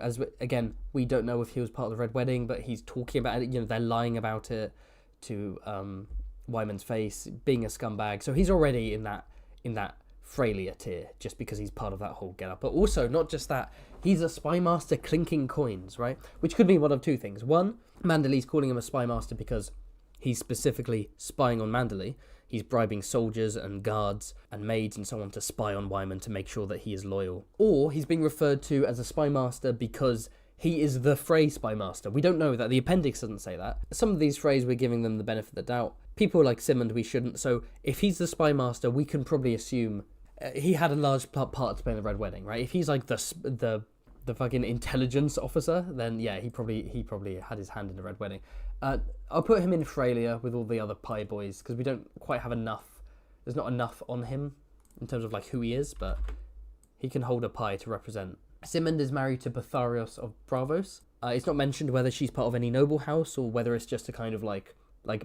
we don't know if he was part of the Red Wedding, but he's talking about it. They're lying about it to Wyman's face, being a scumbag. So he's already in that Freylier tier just because he's part of that whole get up. But also, not just that, he's a spy master clinking coins, right? Which could mean one of two things. One, Manderley's calling him a spy master because he's specifically spying on Manderley. He's bribing soldiers and guards and maids and so on to spy on Wyman to make sure that he is loyal. Or he's being referred to as a spy master because he is the Frey spy master. We don't know that. The appendix doesn't say that. Some of these Freys, we're giving them the benefit of the doubt. People like Simmond, we shouldn't. So if he's the spy master, we can probably assume he had a large part to play in the Red Wedding, right? If he's like the fucking intelligence officer, then yeah, he probably had his hand in the Red Wedding. I'll put him in Freylia with all the other pie boys because we don't quite have enough. There's not enough on him in terms of like who he is, but he can hold a pie to represent. Zman is married to Betharios of Braavos. It's not mentioned whether she's part of any noble house or whether it's just a kind of like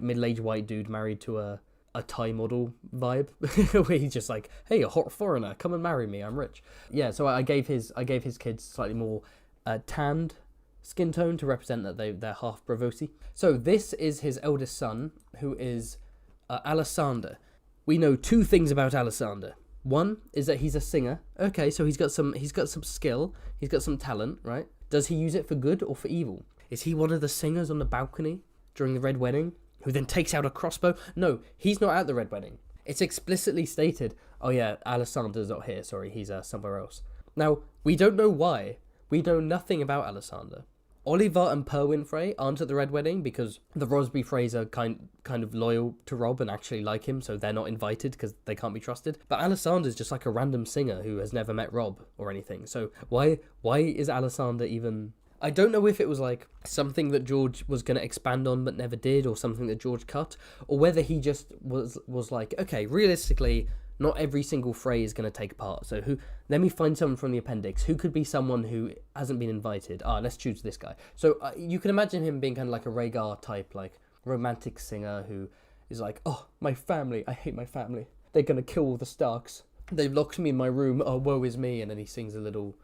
middle-aged white dude married to a Thai model vibe, where he's just like, hey, a hot foreigner, come and marry me, I'm rich. Yeah, so I gave his kids slightly more tanned skin tone to represent that they're half Bravosi. So this is his eldest son, who is Alessander. We know two things about Alessander. One is that he's a singer. Okay, so he's got some skill, he's got some talent, right? Does he use it for good or for evil? Is he one of the singers on the balcony during the Red Wedding, who then takes out a crossbow? No, he's not at the Red Wedding. It's explicitly stated, oh yeah, Alessander's not here, sorry, he's somewhere else. Now, we don't know why. We know nothing about Alessander. Oliver and Perwyn Frey aren't at the Red Wedding because the Rosby Freys are kind of loyal to Rob and actually like him, so they're not invited because they can't be trusted. But Alessander's just like a random singer who has never met Rob or anything. So why is Alessander even... I don't know if it was like something that George was going to expand on but never did, or something that George cut, or whether he just was like, okay, realistically, not every single Frey is going to take part. So let me find someone from the appendix. Who could be someone who hasn't been invited? Let's choose this guy. So you can imagine him being kind of like a Rhaegar type, like romantic singer who is like, oh, my family, I hate my family. They're going to kill all the Starks. They've locked me in my room. Oh, woe is me. And then he sings a little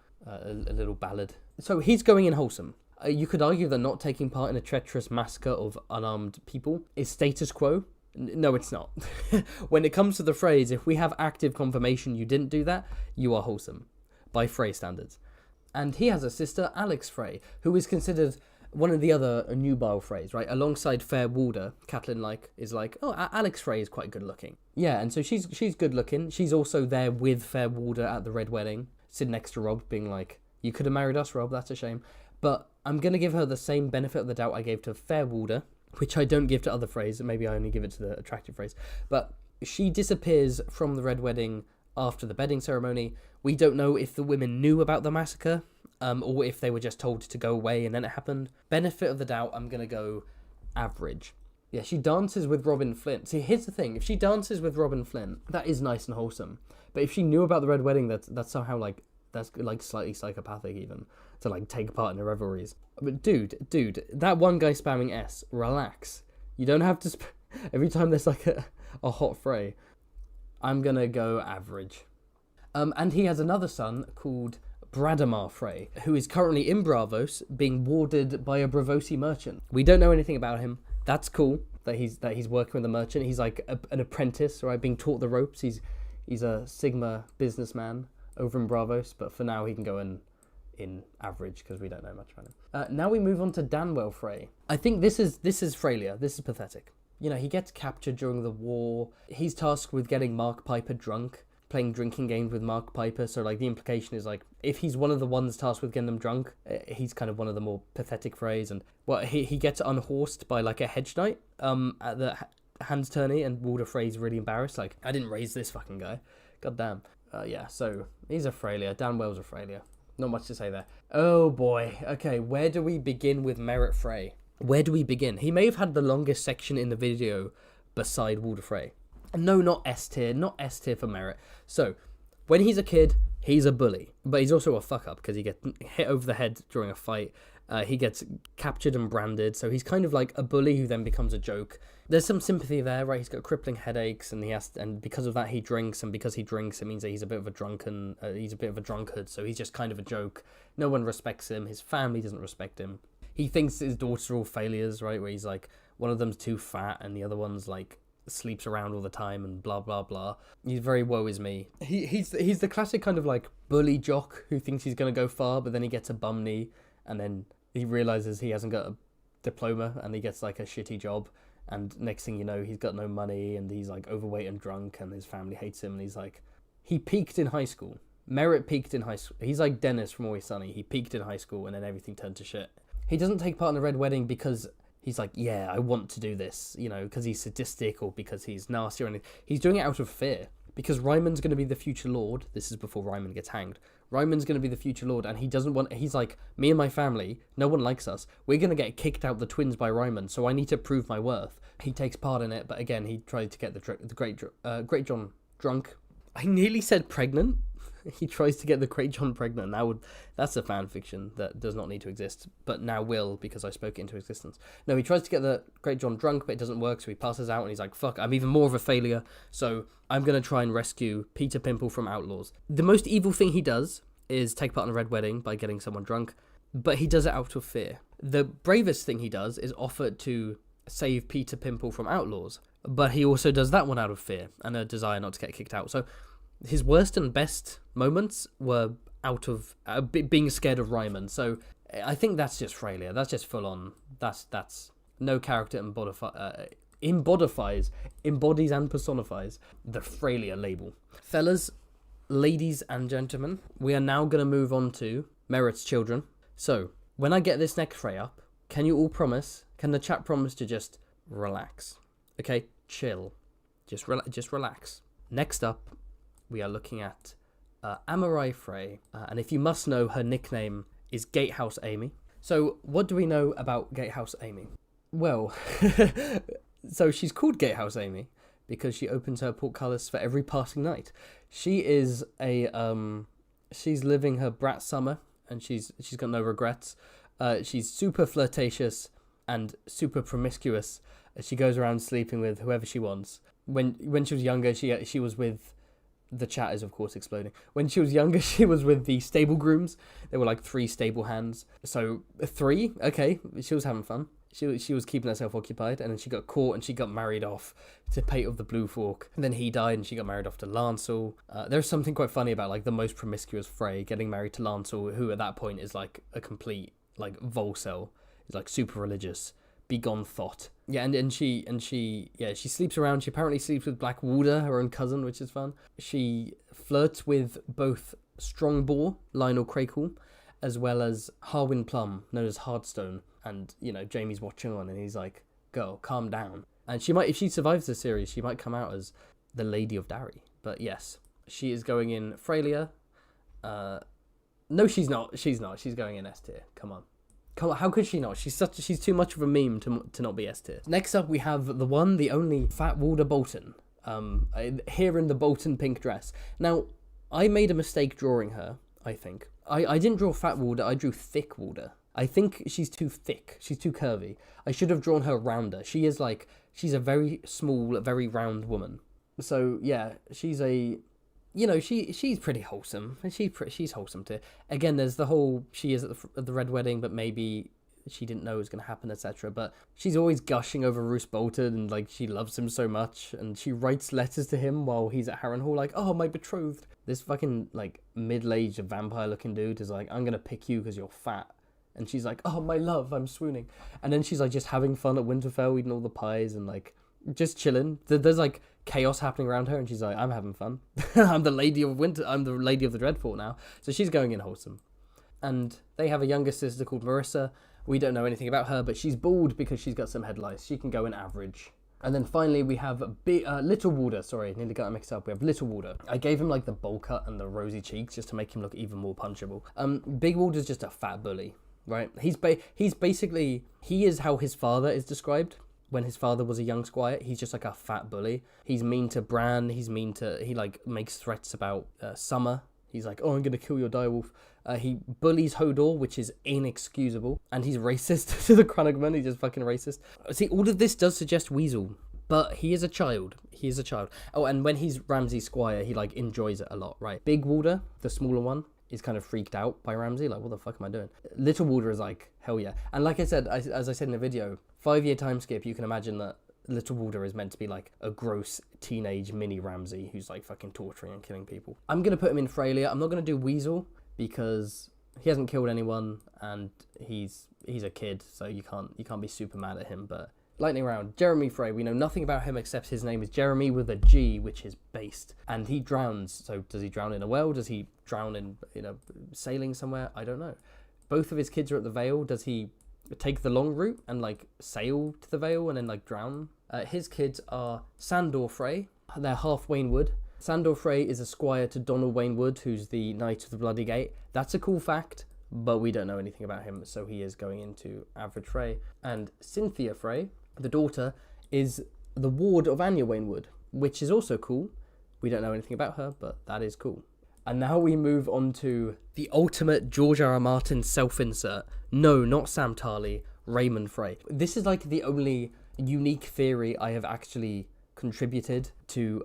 ballad. So he's going in wholesome. You could argue that not taking part in a treacherous massacre of unarmed people is status quo. No, it's not. When it comes to the Freys, if we have active confirmation you didn't do that, you are wholesome, by Frey standards. And he has a sister, Alex Frey, who is considered one of the other nubile Freys, right? Alongside Fair Walder, Catelyn is like, oh, Alex Frey is quite good looking. Yeah, and so she's good looking. She's also there with Fair Walder at the Red Wedding, sitting next to Rob, being like, you could have married us, Rob, that's a shame. But I'm going to give her the same benefit of the doubt I gave to Fair Walder, which I don't give to other Freys. Maybe I only give it to the attractive Freys. But she disappears from the Red Wedding after the bedding ceremony. We don't know if the women knew about the massacre, or if they were just told to go away and then it happened. Benefit of the doubt, I'm going to go average. Yeah, she dances with Robin Flint. See, here's the thing. If she dances with Robin Flint, that is nice and wholesome. But if she knew about the Red Wedding, that's somehow that's slightly psychopathic even, to take part in the revelries. But dude, that one guy spamming S, relax. You don't have to every time there's a hot Frey. I'm gonna go average. And he has another son called Bradamar Frey, who is currently in Braavos, being warded by a Bravosi merchant. We don't know anything about him. That's cool that he's working with a merchant. He's like an apprentice, right, being taught the ropes. He's a Sigma businessman over in Braavos, but for now he can go in average because we don't know much about him. Now we move on to Danwell Frey. I think this is Freylia. This is pathetic. You know, he gets captured during the war. He's tasked with getting Mark Piper drunk, playing drinking games with Mark Piper. So the implication is if he's one of the ones tasked with getting them drunk, he's kind of one of the more pathetic Freys. And he gets unhorsed by a hedge knight at the hands tourney, and Walder Frey's really embarrassed. I didn't raise this fucking guy. God damn. Yeah, so he's a Freylia. Danwell's a Freylia. Not much to say there. Oh boy. Okay, where do we begin with Merritt Frey? Where do we begin? He may have had the longest section in the video beside Walder Frey. No, not S tier. Not S tier for Merritt. So, when he's a kid, he's a bully. But he's also a fuck up because he gets hit over the head during a fight. He gets captured and branded. So he's kind of like a bully who then becomes a joke. There's some sympathy there, right? He's got crippling headaches, and and because of that he drinks, and because he drinks it means that he's a bit of a drunkard, so he's just kind of a joke. No one respects him, his family doesn't respect him. He thinks his daughters are all failures, right? Where he's like, one of them's too fat and the other one's sleeps around all the time and blah blah blah. He's very woe is me. He's the classic kind of bully jock who thinks he's gonna go far, but then he gets a bum knee, and then he realizes he hasn't got a diploma, and he gets a shitty job. And next thing you know, he's got no money, and he's overweight and drunk, and his family hates him, and he's he peaked in high school. Merritt peaked in high school. He's like Dennis from Always Sunny. He peaked in high school, and then everything turned to shit. He doesn't take part in the Red Wedding because he's yeah, I want to do this, because he's sadistic or because he's nasty or anything. He's doing it out of fear. because Ryman's going to be the future lord. This is before Ryman gets hanged. Ryman's going to be the future lord, and he's like, me and my family, no one likes us. We're going to get kicked out the twins by Ryman, so I need to prove my worth. He takes part in it, but again, he tried to get the Great John drunk. I nearly said pregnant. He tries to get the Great John pregnant. That's a fan fiction that does not need to exist, but now will, because I spoke it into existence. No, he tries to get the Great John drunk, but it doesn't work, so he passes out, and he's like, fuck, I'm even more of a failure, so I'm going to try and rescue Peter Pimple from outlaws. The most evil thing he does is take part in a red wedding by getting someone drunk, but he does it out of fear. The bravest thing he does is offer to save Peter Pimple from outlaws, but he also does that one out of fear and a desire not to get kicked out. So his worst and best moments were out of being scared of Ryman. So I think that's just Freylia. That's just full on. That's no character embodies and personifies the Freylia label. Fellas, ladies and gentlemen, we are now going to move on to Merritt's children. So when I get this next Frey up, can you all promise? Can the chat promise to just relax? Okay, chill. Just relax. Next up, we are looking at Amarai Frey, and if you must know, her nickname is Gatehouse Amy. So what do we know about Gatehouse Amy? Well, so she's called Gatehouse Amy because she opens her portcullis for every passing night. She is she's living her brat summer, and she's got no regrets. She's super flirtatious and super promiscuous. She goes around sleeping with whoever she wants. When she was younger, she was with... The chat is, of course, exploding. When she was younger, she was with the stable grooms. There were like 3 stable hands. So 3? Okay, she was having fun. She was keeping herself occupied, and then she got caught and she got married off to Pate of the Blue Fork. And then he died and she got married off to Lancel. There's something quite funny about like the most promiscuous Frey getting married to Lancel, who at that point is like a complete like Volcel. He's like super religious. Begone thought. Yeah, and she sleeps around. She apparently sleeps with Black Warder, her own cousin, which is fun. She flirts with both Strongbow, Lionel Crakehall, as well as Harwin Plum, known as Hardstone. And, Jamie's watching on and he's like, girl, calm down. And she might, if she survives the series, she might come out as the Lady of Darry. But yes, she is going in Freylia. No, she's not. She's going in S tier. Come on, how could she not? She's too much of a meme to not be S tier. Next up, we have the one, the only Fat Warder Bolton. Here in the Bolton pink dress. Now, I made a mistake drawing her, I think. I didn't draw Fat Warder, I drew Thick Warder. I think she's too thick. She's too curvy. I should have drawn her rounder. She's a very small, very round woman. So, yeah, she's a... she's pretty wholesome. And she's wholesome too. Again, there's the whole, she is at the Red Wedding, but maybe she didn't know it was going to happen, etc. But she's always gushing over Roose Bolton, and like she loves him so much, and she writes letters to him while he's at Harrenhal, like, oh, my betrothed. This fucking like middle-aged vampire-looking dude is like, I'm going to pick you because you're fat. And she's like, oh, my love, I'm swooning. And then she's like just having fun at Winterfell, eating all the pies and like just chilling. There's like chaos happening around her, and she's like, I'm having fun. I'm the Lady of Winter. I'm the Lady of the Dreadfort now. So she's going in wholesome. And they have a younger sister called Marissa. We don't know anything about her, but she's bald because she's got some head lice. She can go in average. And then finally we have Little Warder. Sorry, nearly got mixed up. We have Little Warder. I gave him like the bowl cut and the rosy cheeks just to make him look even more punchable. Big Warder's just a fat bully, right? He's basically, he is how his father is described. When his father was a young squire, he's just like a fat bully. He's mean to Bran. He like makes threats about Summer. He's like, oh, I'm going to kill your direwolf. He bullies Hodor, which is inexcusable. And he's racist to the Chronicman. He's just fucking racist. See, all of this does suggest Weasel, but he is a child. He is a child. Oh, and when he's Ramsay's squire, he like enjoys it a lot, right? Big Warder, the smaller one, is kind of freaked out by Ramsay. Like, what the fuck am I doing? Little Warder is like, hell yeah. And like I said, as I said in the video, 5-year time skip, you can imagine that Little Warder is meant to be like a gross teenage mini Ramsay who's like fucking torturing and killing people. I'm going to put him in Freylia. I'm not going to do Weasel because he hasn't killed anyone and he's a kid, so you can't be super mad at him. But lightning round, Jeremy Frey. We know nothing about him except his name is Jeremy with a G, which is based. And he drowns. So does he drown in a well? Does he drown in sailing somewhere? I don't know. Both of his kids are at the Vale. Does he take the long route and like sail to the Vale and then like drown? His kids are Sandor Frey. They're half Waynwood. Sandor Frey is a squire to Donald Waynwood, who's the Knight of the Bloody Gate. That's a cool fact, but we don't know anything about him, so he is going into average Frey. And Cynthia Frey, the daughter, is the ward of Anya Waynwood, which is also cool. We don't know anything about her, but that is cool. And now we move on to the ultimate George R. R. Martin self-insert. No, not Sam Tarly, Raymond Frey. This is like the only unique theory I have actually contributed to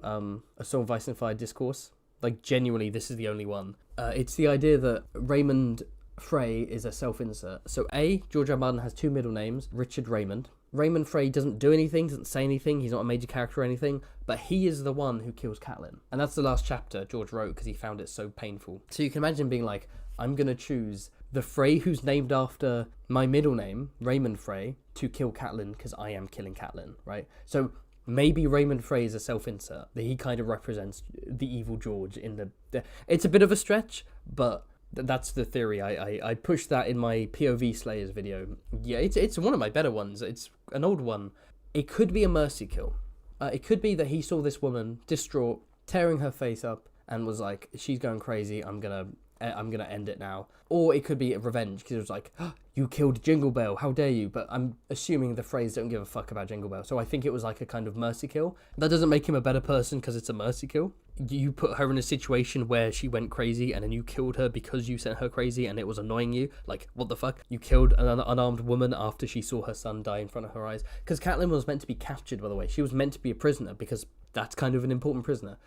a Song of Ice and Fire discourse. Like, genuinely, this is the only one. It's the idea that Raymond Frey is a self-insert. So George R. R. Martin has two middle names, Richard Raymond. Raymond Frey doesn't do anything, doesn't say anything, he's not a major character or anything, but he is the one who kills Catelyn. And that's the last chapter George wrote because he found it so painful. So you can imagine being like, I'm going to choose the Frey who's named after my middle name, Raymond Frey, to kill Catelyn because I am killing Catelyn, right? So maybe Raymond Frey is a self-insert, that he kind of represents the evil George in the... It's a bit of a stretch, but... That's the theory. I pushed that in my POV Slayers video. Yeah, it's one of my better ones. It's an old one. It could be a mercy kill. It could be that he saw this woman distraught, tearing her face up, and was like, she's going crazy, I'm gonna end it now. Or it could be a revenge, because it was like, oh, you killed Jingle Bell, how dare you? But I'm assuming the Freys don't give a fuck about Jingle Bell, so I think it was like a kind of mercy kill. That doesn't make him a better person because it's a mercy kill. You put her in a situation where she went crazy and then you killed her because you sent her crazy and it was annoying you. Like, what the fuck? You killed an unarmed woman after she saw her son die in front of her eyes. Because Catelyn was meant to be captured, by the way. She was meant to be a prisoner because that's kind of an important prisoner.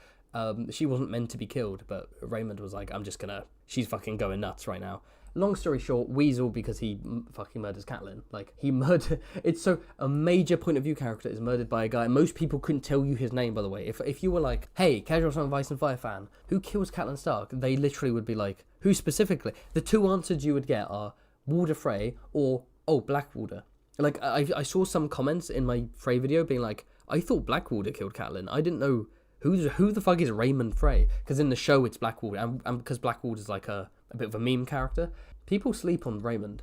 She wasn't meant to be killed, but Raymond was like, she's fucking going nuts right now. Long story short, Weasel, because he fucking murders Catelyn. Like, it's so, a major point of view character is murdered by a guy. Most people couldn't tell you his name, by the way. If you were like, hey, casual Song of Ice and Fire fan, who kills Catelyn Stark? They literally would be like, who specifically? The two answers you would get are Walder Frey or, Blackwater. Like, I saw some comments in my Frey video being like, I thought Blackwater killed Catelyn. I didn't know who the fuck is Raymond Frey? Because in the show it's Blackwater, and because Blackwater's like a bit of a meme character. People sleep on Raymond.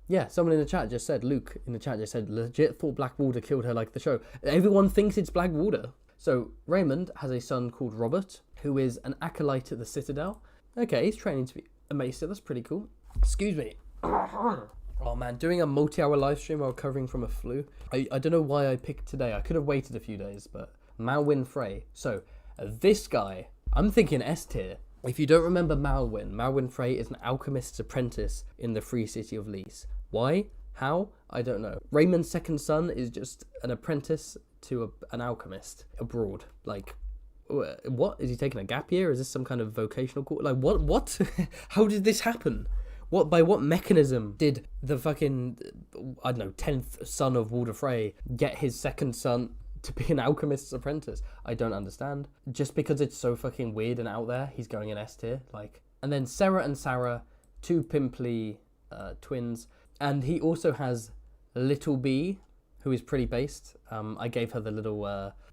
Yeah, someone in the chat just said, Luke in the chat just said, legit thought Blackwater killed her like the show. Everyone thinks it's Blackwater. So Raymond has a son called Robert, who is an acolyte at the Citadel. Okay, he's training to be a maester. That's pretty cool. Excuse me. Oh man, doing a multi-hour live stream while recovering from a flu. I don't know why I picked today. I could have waited a few days, but Malwyn Frey. So this guy, I'm thinking S tier. If you don't remember Malwyn Frey is an alchemist's apprentice in the free city of Lys. Why? How? I don't know. Raymond's second son is just an apprentice to an alchemist abroad. Like, what? Is he taking a gap year? Is this some kind of vocational course? Like, what? How did this happen? By what mechanism did the fucking, 10th son of Walder Frey get his second son to be an alchemist's apprentice? I don't understand. Just because it's so fucking weird and out there, he's going in S tier. Like, and then Sarah and Sarah, two pimply twins, and he also has Little Bee, who is pretty based. I gave her the little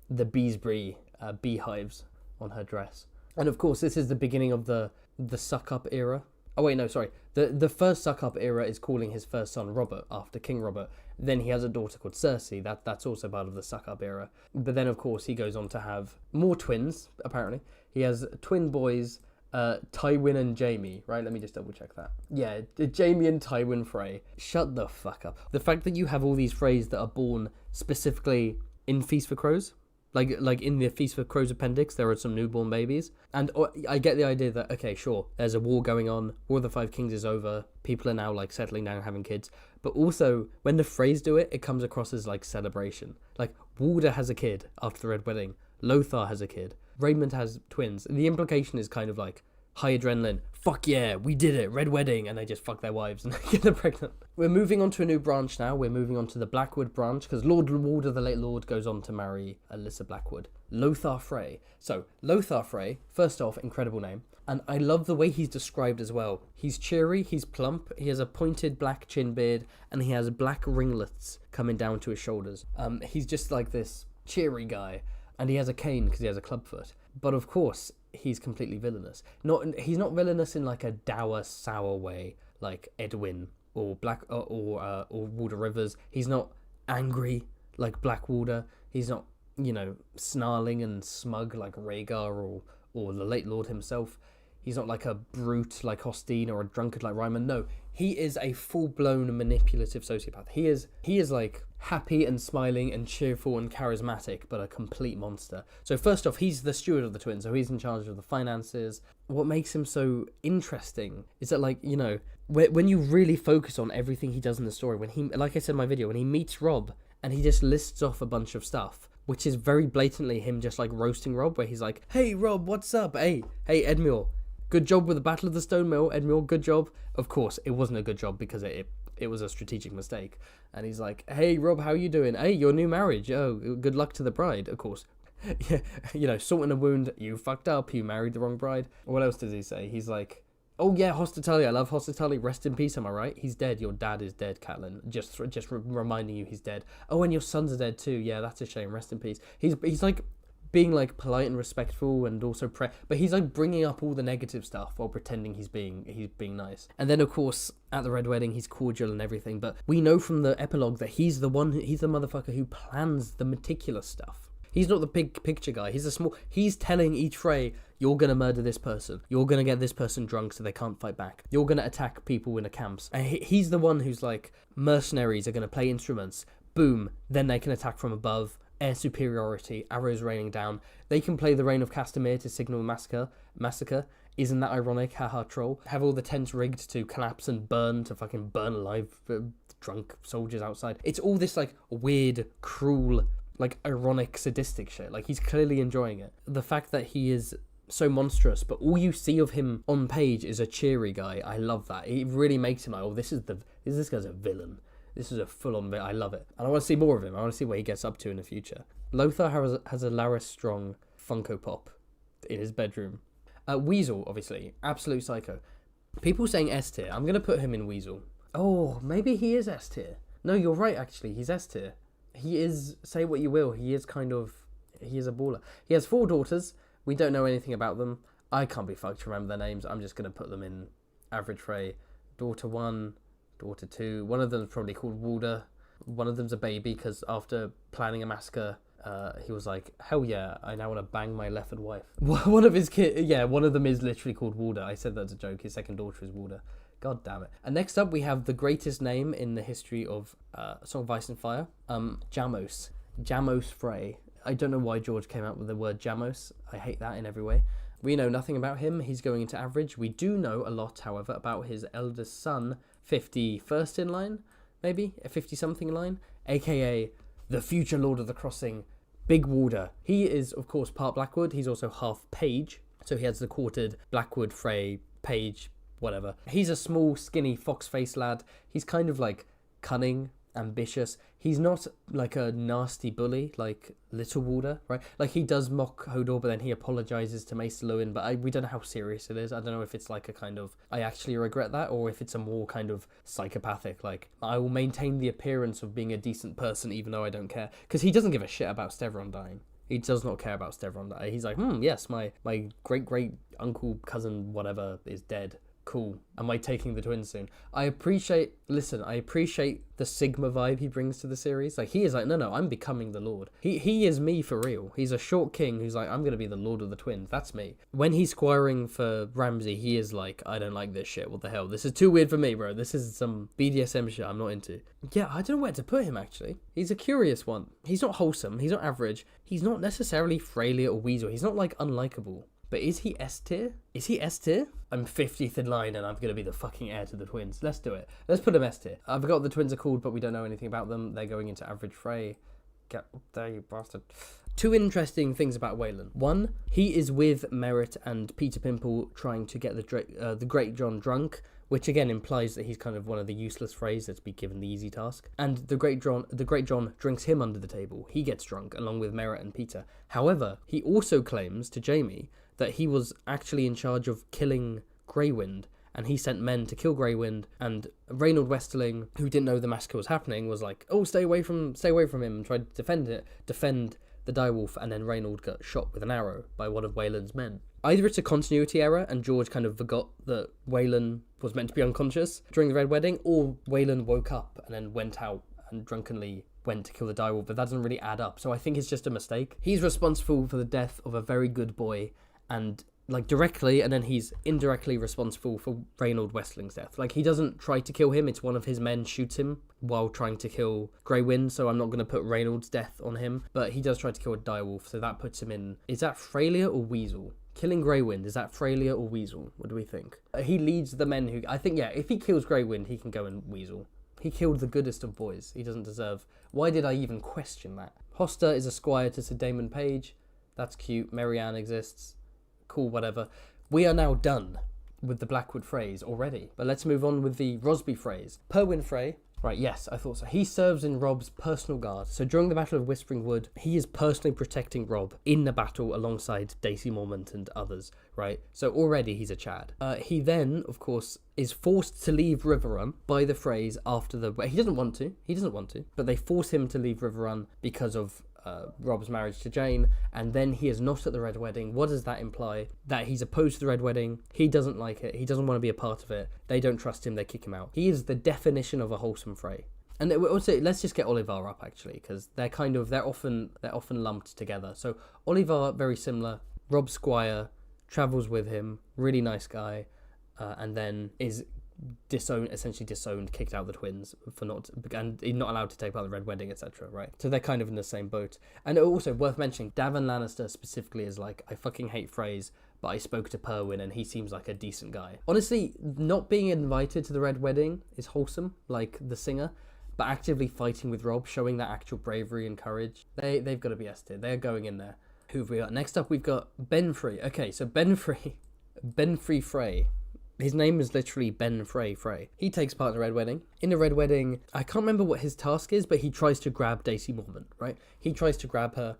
the Beesbury beehives on her dress, and of course this is the beginning of the suck up era. Oh wait, no, sorry. The first suck up era is calling his first son Robert after King Robert. Then he has a daughter called Cersei. That's also part of the suck up era. But then of course he goes on to have more twins, apparently. He has twin boys, Tywin and Jaime, right? Let me just double check that. Yeah, Jaime and Tywin Frey. Shut the fuck up. The fact that you have all these Freys that are born specifically in Feast for Crows, like in the Feast for Crows appendix, there are some newborn babies. And I get the idea that, okay, sure, there's a war going on, War of the Five Kings is over, people are now like settling down and having kids. But also, when the Freys do it, it comes across as like celebration. Like, Walder has a kid after the Red Wedding, Lothar has a kid, Raymond has twins. And the implication is kind of like, high adrenaline, fuck yeah, we did it, Red Wedding, and they just fuck their wives and get them pregnant. We're moving on to a new branch now. We're moving on to the Blackwood branch, because Lord Walder, the late Lord, goes on to marry Alyssa Blackwood. Lothar Frey. So, Lothar Frey, first off, incredible name. And I love the way he's described as well. He's cheery, he's plump, he has a pointed black chin beard, and he has black ringlets coming down to his shoulders. He's just like this cheery guy, and he has a cane because he has a clubfoot. But of course, he's completely villainous. He's not villainous in like a dour, sour way, like Edwin or Walder Rivers. He's not angry like Blackwater. He's not snarling and smug like Rhaegar or the late Lord himself. He's not like a brute like Hostine or a drunkard like Ryman. No, he is a full-blown manipulative sociopath. He is like happy and smiling and cheerful and charismatic, but a complete monster. So first off, he's the steward of the twins, so he's in charge of the finances. What makes him so interesting is that, like, when you really focus on everything he does in the story, when he, like I said in my video, when he meets Rob and he just lists off a bunch of stuff, which is very blatantly him just like roasting Rob, where he's like, "Hey Rob, what's up? Hey Edmure, good job with the Battle of the Stone Mill, Edmure, good job." Of course, it wasn't a good job because it was a strategic mistake. And he's like, "Hey Rob, how you doing? Hey, your new marriage. Oh, good luck to the bride." Of course, yeah, salt in a wound. You fucked up. You married the wrong bride. What else does he say? He's like, "Oh yeah, hospitality. I love hospitality. Rest in peace. Am I right? He's dead. Your dad is dead, Catelyn. Just reminding you he's dead. Oh, and your sons are dead too. Yeah, that's a shame. Rest in peace." He's like being like polite and respectful, and also but he's like bringing up all the negative stuff while pretending he's being nice. And then of course at the Red Wedding he's cordial and everything, but we know from the epilogue that he's the motherfucker who plans the meticulous stuff. He's not the big picture guy. He's telling each Frey, "You're gonna murder this person. You're gonna get this person drunk so they can't fight back. You're gonna attack people in the camps." And he's the one who's like, mercenaries are gonna play instruments. Boom. Then they can attack from above. Air superiority, arrows raining down. They can play the Reign of Castamere to signal massacre. Isn't that ironic? Haha, troll. Have all the tents rigged to collapse and burn, to fucking burn alive drunk soldiers outside. It's all this like weird, cruel, like ironic, sadistic shit. Like he's clearly enjoying it. The fact that he is so monstrous, but all you see of him on page is a cheery guy. I love that. It really makes him like, oh, this guy's a villain. This is a full-on bit. I love it. And I want to see more of him. I want to see what he gets up to in the future. Lothar has a Laris Strong Funko Pop in his bedroom. Weasel, obviously. Absolute psycho. People saying S tier. I'm going to put him in Weasel. Oh, maybe he is S tier. No, you're right, actually. He's S tier. He is, say what you will, he is a baller. He has 4 daughters. We don't know anything about them. I can't be fucked to remember their names. I'm just going to put them in average Frey. Daughter 1... Daughter 2. One of them's probably called Walder. One of them's a baby because after planning a massacre, he was like, "Hell yeah, I now want to bang my Lefford wife." One of his kids, yeah, one of them is literally called Walder. I said that as a joke. His second daughter is Walder. God damn it. And next up, we have the greatest name in the history of Song of Ice and Fire, Jamos. Jamos Frey. I don't know why George came out with the word Jamos. I hate that in every way. We know nothing about him. He's going into average. We do know a lot, however, about his eldest son, 51st in line, maybe a 50-something in line, aka the future Lord of the Crossing, Big Walder. He is, of course, part Blackwood. He's also half Page, so he has the quartered Blackwood, Frey, Page, whatever. He's a small, skinny, fox-faced lad. He's kind of like cunning, ambitious. He's not like a nasty bully like Little Walder, right? Like he does mock Hodor, but then he apologizes to Maester Luwin, but we don't know how serious it is. I don't know if it's like a kind of I actually regret that, or if it's a more kind of psychopathic, like I will maintain the appearance of being a decent person even though I don't care, because he doesn't give a shit about Stevron dying. He does not care about Stevron dying. He's like, yes, my great uncle, cousin, whatever is dead. Cool. Am I taking the twins soon? I appreciate the Sigma vibe he brings to the series. Like he is like, no, I'm becoming the Lord. He is me for real. He's a short king who's like, I'm gonna be the Lord of the twins. That's me. When he's squiring for Ramsay, he is like, I don't like this shit. What the hell? This is too weird for me, bro. This is some BDSM shit I'm not into. Yeah, I don't know where to put him actually. He's a curious one. He's not wholesome. He's not average. He's not necessarily Freylier or Weasel. He's not like unlikable. But is he S tier? Is he S tier? I'm 50th in line and I'm going to be the fucking heir to the twins. Let's do it. Let's put him S tier. I forgot what the twins are called, but we don't know anything about them. They're going into average Frey. Get there, you bastard. 2 interesting things about Waylon. 1, he is with Merritt and Peter Pimple trying to get the Great John drunk, which again implies that he's kind of one of the useless Freys that's been given the easy task. And the Great John drinks him under the table. He gets drunk along with Merritt and Peter. However, he also claims to Jaime that he was actually in charge of killing Greywind, and he sent men to kill Greywind, and Reynold Westerling, who didn't know the massacre was happening, was like, oh, stay away from him, and tried to defend the direwolf, and then Reynold got shot with an arrow by one of Waylon's men. Either it's a continuity error and George kind of forgot that Waylon was meant to be unconscious during the Red Wedding, or Waylon woke up and then went out and drunkenly went to kill the direwolf, but that doesn't really add up. So I think it's just a mistake. He's responsible for the death of a very good boy, and like directly, and then he's indirectly responsible for Reynold Westling's death. Like, he doesn't try to kill him, it's one of his men shoots him while trying to kill Grey Wind, so I'm not going to put Reynold's death on him, but he does try to kill a direwolf, so that puts him in... Is that Freylia or Weasel? Killing Grey Wind, is that Freylia or Weasel? What do we think? He leads the men who... I think, yeah, if he kills Grey Wind, he can go in Weasel. He killed the goodest of boys. He doesn't deserve... Why did I even question that? Hoster is a squire to Sir Damon Page. That's cute. Marianne exists. Cool, whatever. We are now done with the Blackwood Freys already. But let's move on with the Rosby Freys. Perwyn Frey. Right, yes, I thought so. He serves in Robb's personal guard. So during the Battle of Whispering Wood, he is personally protecting Robb in the battle alongside Daisy Mormont and others, right? So already he's a Chad. He then, of course, is forced to leave Riverrun by the Freys after the... He doesn't want to, but they force him to leave Riverrun because of Robb's marriage to Jane, and then he is not at the Red Wedding. What does that imply? That he's opposed to the Red Wedding, he doesn't like it, he doesn't want to be a part of it, they don't trust him, they kick him out. He is the definition of a wholesome Frey. And also, let's just get Oliver up, actually, because they're often lumped together. So Oliver, very similar. Robb Squire travels with him, really nice guy, and then is essentially disowned, kicked out the twins and he's not allowed to take part in the Red Wedding, etc. Right? So they're kind of in the same boat. And also worth mentioning, Davin Lannister specifically is like, I fucking hate Freys, but I spoke to Perwyn and he seems like a decent guy. Honestly, not being invited to the Red Wedding is wholesome, like the singer, but actively fighting with Robb, showing that actual bravery and courage, they've got to be S tier. They're going in there. Who have we got? Next up, we've got Ben Frey. Okay, so Ben Frey. His name is literally Ben Frey. He takes part in the Red Wedding. In the Red Wedding, I can't remember what his task is, but he tries to grab Daisy Mormont, right? He tries to grab her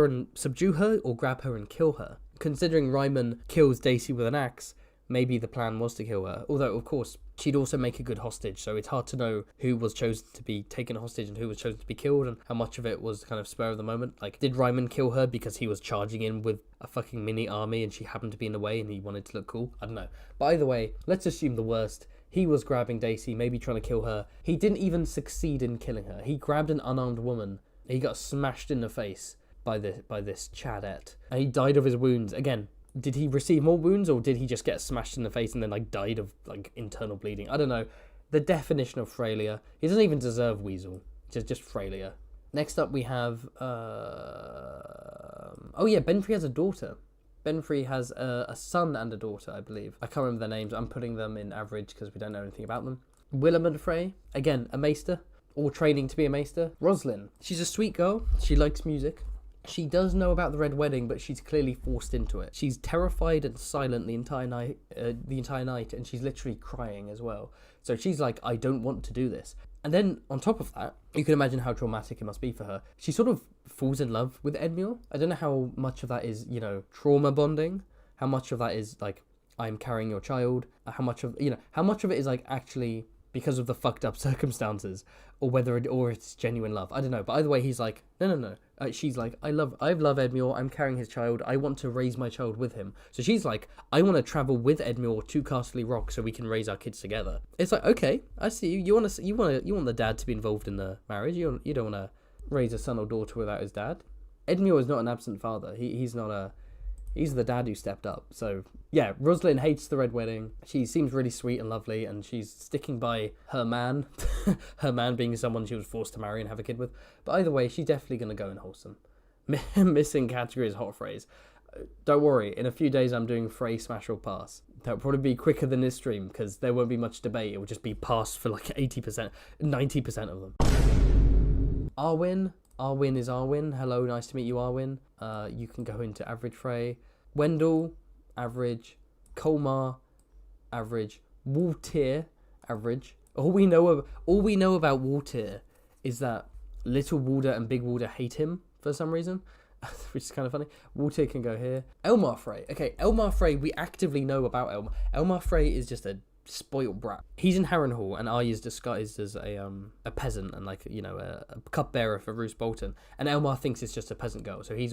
and subdue her, or grab her and kill her. Considering Ryman kills Daisy with an axe, maybe the plan was to kill her. Although, of course, she'd also make a good hostage, so it's hard to know who was chosen to be taken hostage and who was chosen to be killed, and how much of it was kind of spur of the moment. Like, did Ryman kill her because he was charging in with a fucking mini army and she happened to be in the way and he wanted to look cool? I don't know. But either way, let's assume the worst. He was grabbing Daisy, maybe trying to kill her. He didn't even succeed in killing her. He grabbed an unarmed woman. He got smashed in the face by this Chadette, and he died of his wounds. Again, did he receive more wounds, or did he just get smashed in the face and then like died of like internal bleeding? I don't know. The definition of Freylia. He doesn't even deserve Weasel. Just Freylia. Next up we have oh yeah, Ben Frey has a daughter. Ben Frey has a son and a daughter, I believe. I can't remember their names. I'm putting them in average because we don't know anything about them. Willamette Frey, again, a maester, or training to be a maester. Roslyn, she's a sweet girl. She likes music. She does know about the Red Wedding, but she's clearly forced into it. She's terrified and silent the entire night, and she's literally crying as well. So she's like, I don't want to do this. And then on top of that, you can imagine how traumatic it must be for her. She sort of falls in love with Edmure. I don't know how much of that is, trauma bonding. How much of that is like, I'm carrying your child. How much of it is like actually because of the fucked up circumstances, or it's genuine love. I don't know. But either way, he's like, no. She's like, I love Edmure. I'm carrying his child. I want to raise my child with him. So she's like, I want to travel with Edmure to Castle Rock so we can raise our kids together. It's like, okay, I see you. You want the dad to be involved in the marriage. You don't want to raise a son or daughter without his dad. Edmure is not an absent father. He's the dad who stepped up. So yeah, Roslyn hates the Red Wedding. She seems really sweet and lovely, and she's sticking by her man. Her man being someone she was forced to marry and have a kid with. But either way, she's definitely going to go in wholesome. Missing category is hot Freys. Don't worry, in a few days I'm doing Frey Smash or Pass. That'll probably be quicker than this stream, because there won't be much debate. It will just be pass for like 80%, 90% of them. Arwen is Arwen. Hello, nice to meet you, Arwen. You can go into average Frey. Wendell, average. Colmar, average. Waltyr, average. All we know about Waltyr is that Little Walder and Big Walder hate him for some reason, which is kind of funny. Waltyr can go here. Elmar Frey. Okay, Elmar Frey, we actively know about Elmar. Elmar Frey is just a spoiled brat. He's in Harrenhal, and Arya's disguised as a peasant and like, you know, a cupbearer for Roose Bolton. And Elmar thinks it's just a peasant girl, so he's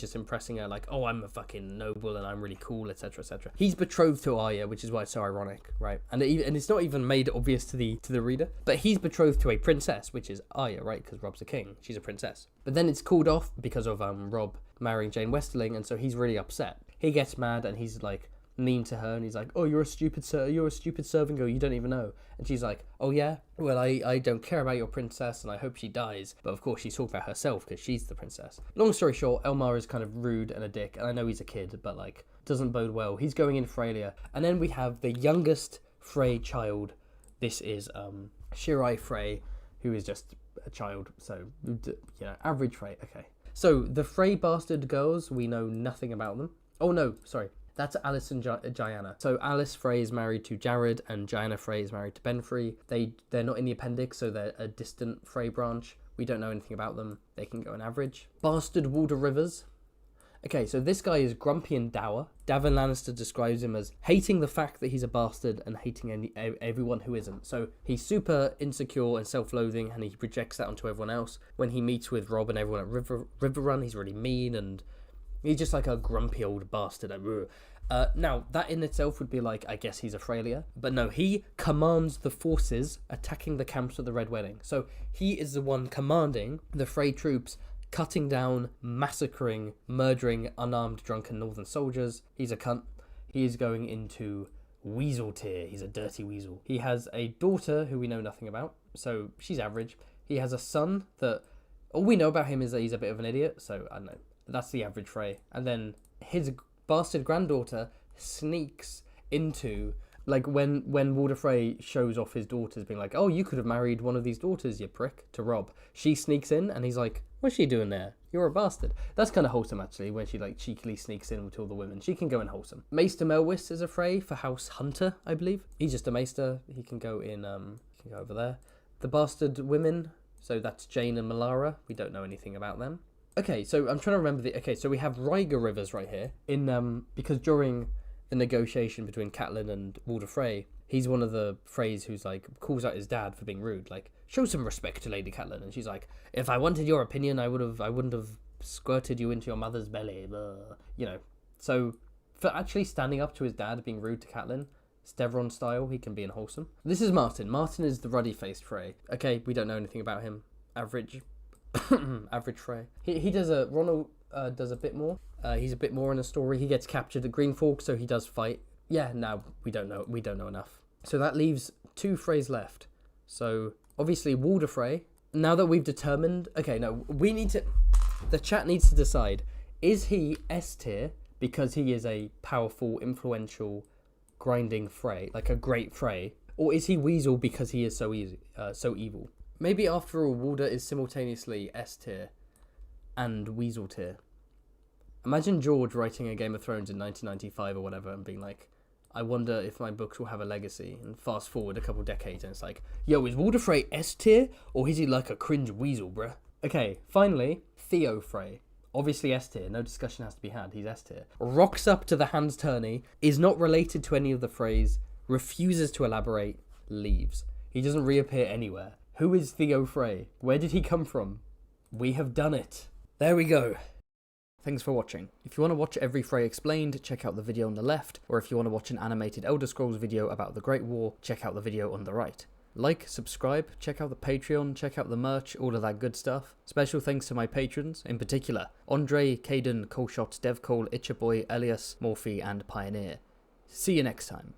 just impressing her like, oh, I'm a fucking noble and I'm really cool, etc., etc. He's betrothed to Arya, which is why it's so ironic, right? And it's not even made obvious to the reader, but he's betrothed to a princess, which is Arya, right? Because Rob's a king, she's a princess. But then it's called off because of Rob marrying Jane Westerling, and so he's really upset. He gets mad and he's like mean to her, and he's like, oh, you're a stupid servant girl, you don't even know. And she's like, oh yeah, well, I don't care about your princess and I hope she dies. But of course she's talking about herself because she's the princess. Long story short, Elmar is kind of rude and a dick, and I know he's a kid, but like doesn't bode well. He's going in Freylia, and then we have the youngest Frey child. This is Shirai Frey, who is just a child, so, you know, average Frey. Okay, so the Frey bastard girls, we know nothing about them. Oh no, sorry, that's Alice and Diana. So Alice Frey is married to Jared, and Diana Frey is married to Ben Frey. They're not in the appendix, so they're a distant Frey branch. We don't know anything about them. They can go an average. Bastard Walder Rivers. Okay, so this guy is grumpy and dour. Davin Lannister describes him as hating the fact that he's a bastard and hating everyone who isn't. So he's super insecure and self-loathing, and he projects that onto everyone else. When he meets with Rob and everyone at Riverrun, he's really mean, and he's just like a grumpy old bastard. Now, that in itself would be like, I guess he's a Freylia. But no, he commands the forces attacking the camps at the Red Wedding. So he is the one commanding the Frey troops, cutting down, massacring, murdering unarmed, drunken northern soldiers. He's a cunt. He is going into weasel tier. He's a dirty weasel. He has a daughter who we know nothing about, so she's average. He has a son that all we know about him is that he's a bit of an idiot, so I don't know. That's the average Frey. And then his bastard granddaughter sneaks into, like, when Walder Frey shows off his daughters, being like, oh, you could have married one of these daughters, you prick, to Rob. She sneaks in, and he's like, what's she doing there? You're a bastard. That's kind of wholesome, actually, when she, like, cheekily sneaks in with all the women. She can go in wholesome. Maester Melwis is a Frey for House Hunter, I believe. He's just a maester. He can go in, he can go over there. The bastard women, so that's Jane and Melara. We don't know anything about them. Okay, so I'm trying to remember so we have Rhaegar Rivers right here, because during the negotiation between Catelyn and Walder Frey, he's one of the Freys who's like, calls out his dad for being rude, like, show some respect to Lady Catelyn, and she's like, if I wanted your opinion, I wouldn't have squirted you into your mother's belly, blah. You know. So, for actually standing up to his dad being rude to Catelyn, Stevron style, he can be unwholesome. This is Martin. Martin is the ruddy-faced Frey. Okay, we don't know anything about him. Average. Average Frey. He does Ronald does a bit more. He's a bit more in the story. He gets captured at Greenfork, so he does fight. Yeah, no, we don't know enough. So that leaves 2 Freys left. So obviously Walder Frey. Now that we've determined, okay, no, the chat needs to decide: is he S tier because he is a powerful, influential, grinding Frey, like a great Frey, or is he Weasel because he is so evil? Maybe after all, Walder is simultaneously S tier and Weasel tier. Imagine George writing a Game of Thrones in 1995 or whatever and being like, I wonder if my books will have a legacy. And fast forward a couple decades and it's like, yo, is Walder Frey S tier or is he like a cringe weasel, bruh? Okay, finally, Theo Frey. Obviously S tier, no discussion has to be had, he's S tier. Rocks up to the hands tourney, is not related to any of the Freys, refuses to elaborate, leaves. He doesn't reappear anywhere. Who is Theo Frey? Where did he come from? We have done it. There we go. Thanks for watching. If you want to watch every Frey explained, check out the video on the left, or if you want to watch an animated Elder Scrolls video about the Great War, check out the video on the right. Like, subscribe, check out the Patreon, check out the merch, all of that good stuff. Special thanks to my patrons, in particular, Andre, Caden, Colshot, Devcole, Itchaboi, Elias, Morphy, and Pioneer. See you next time.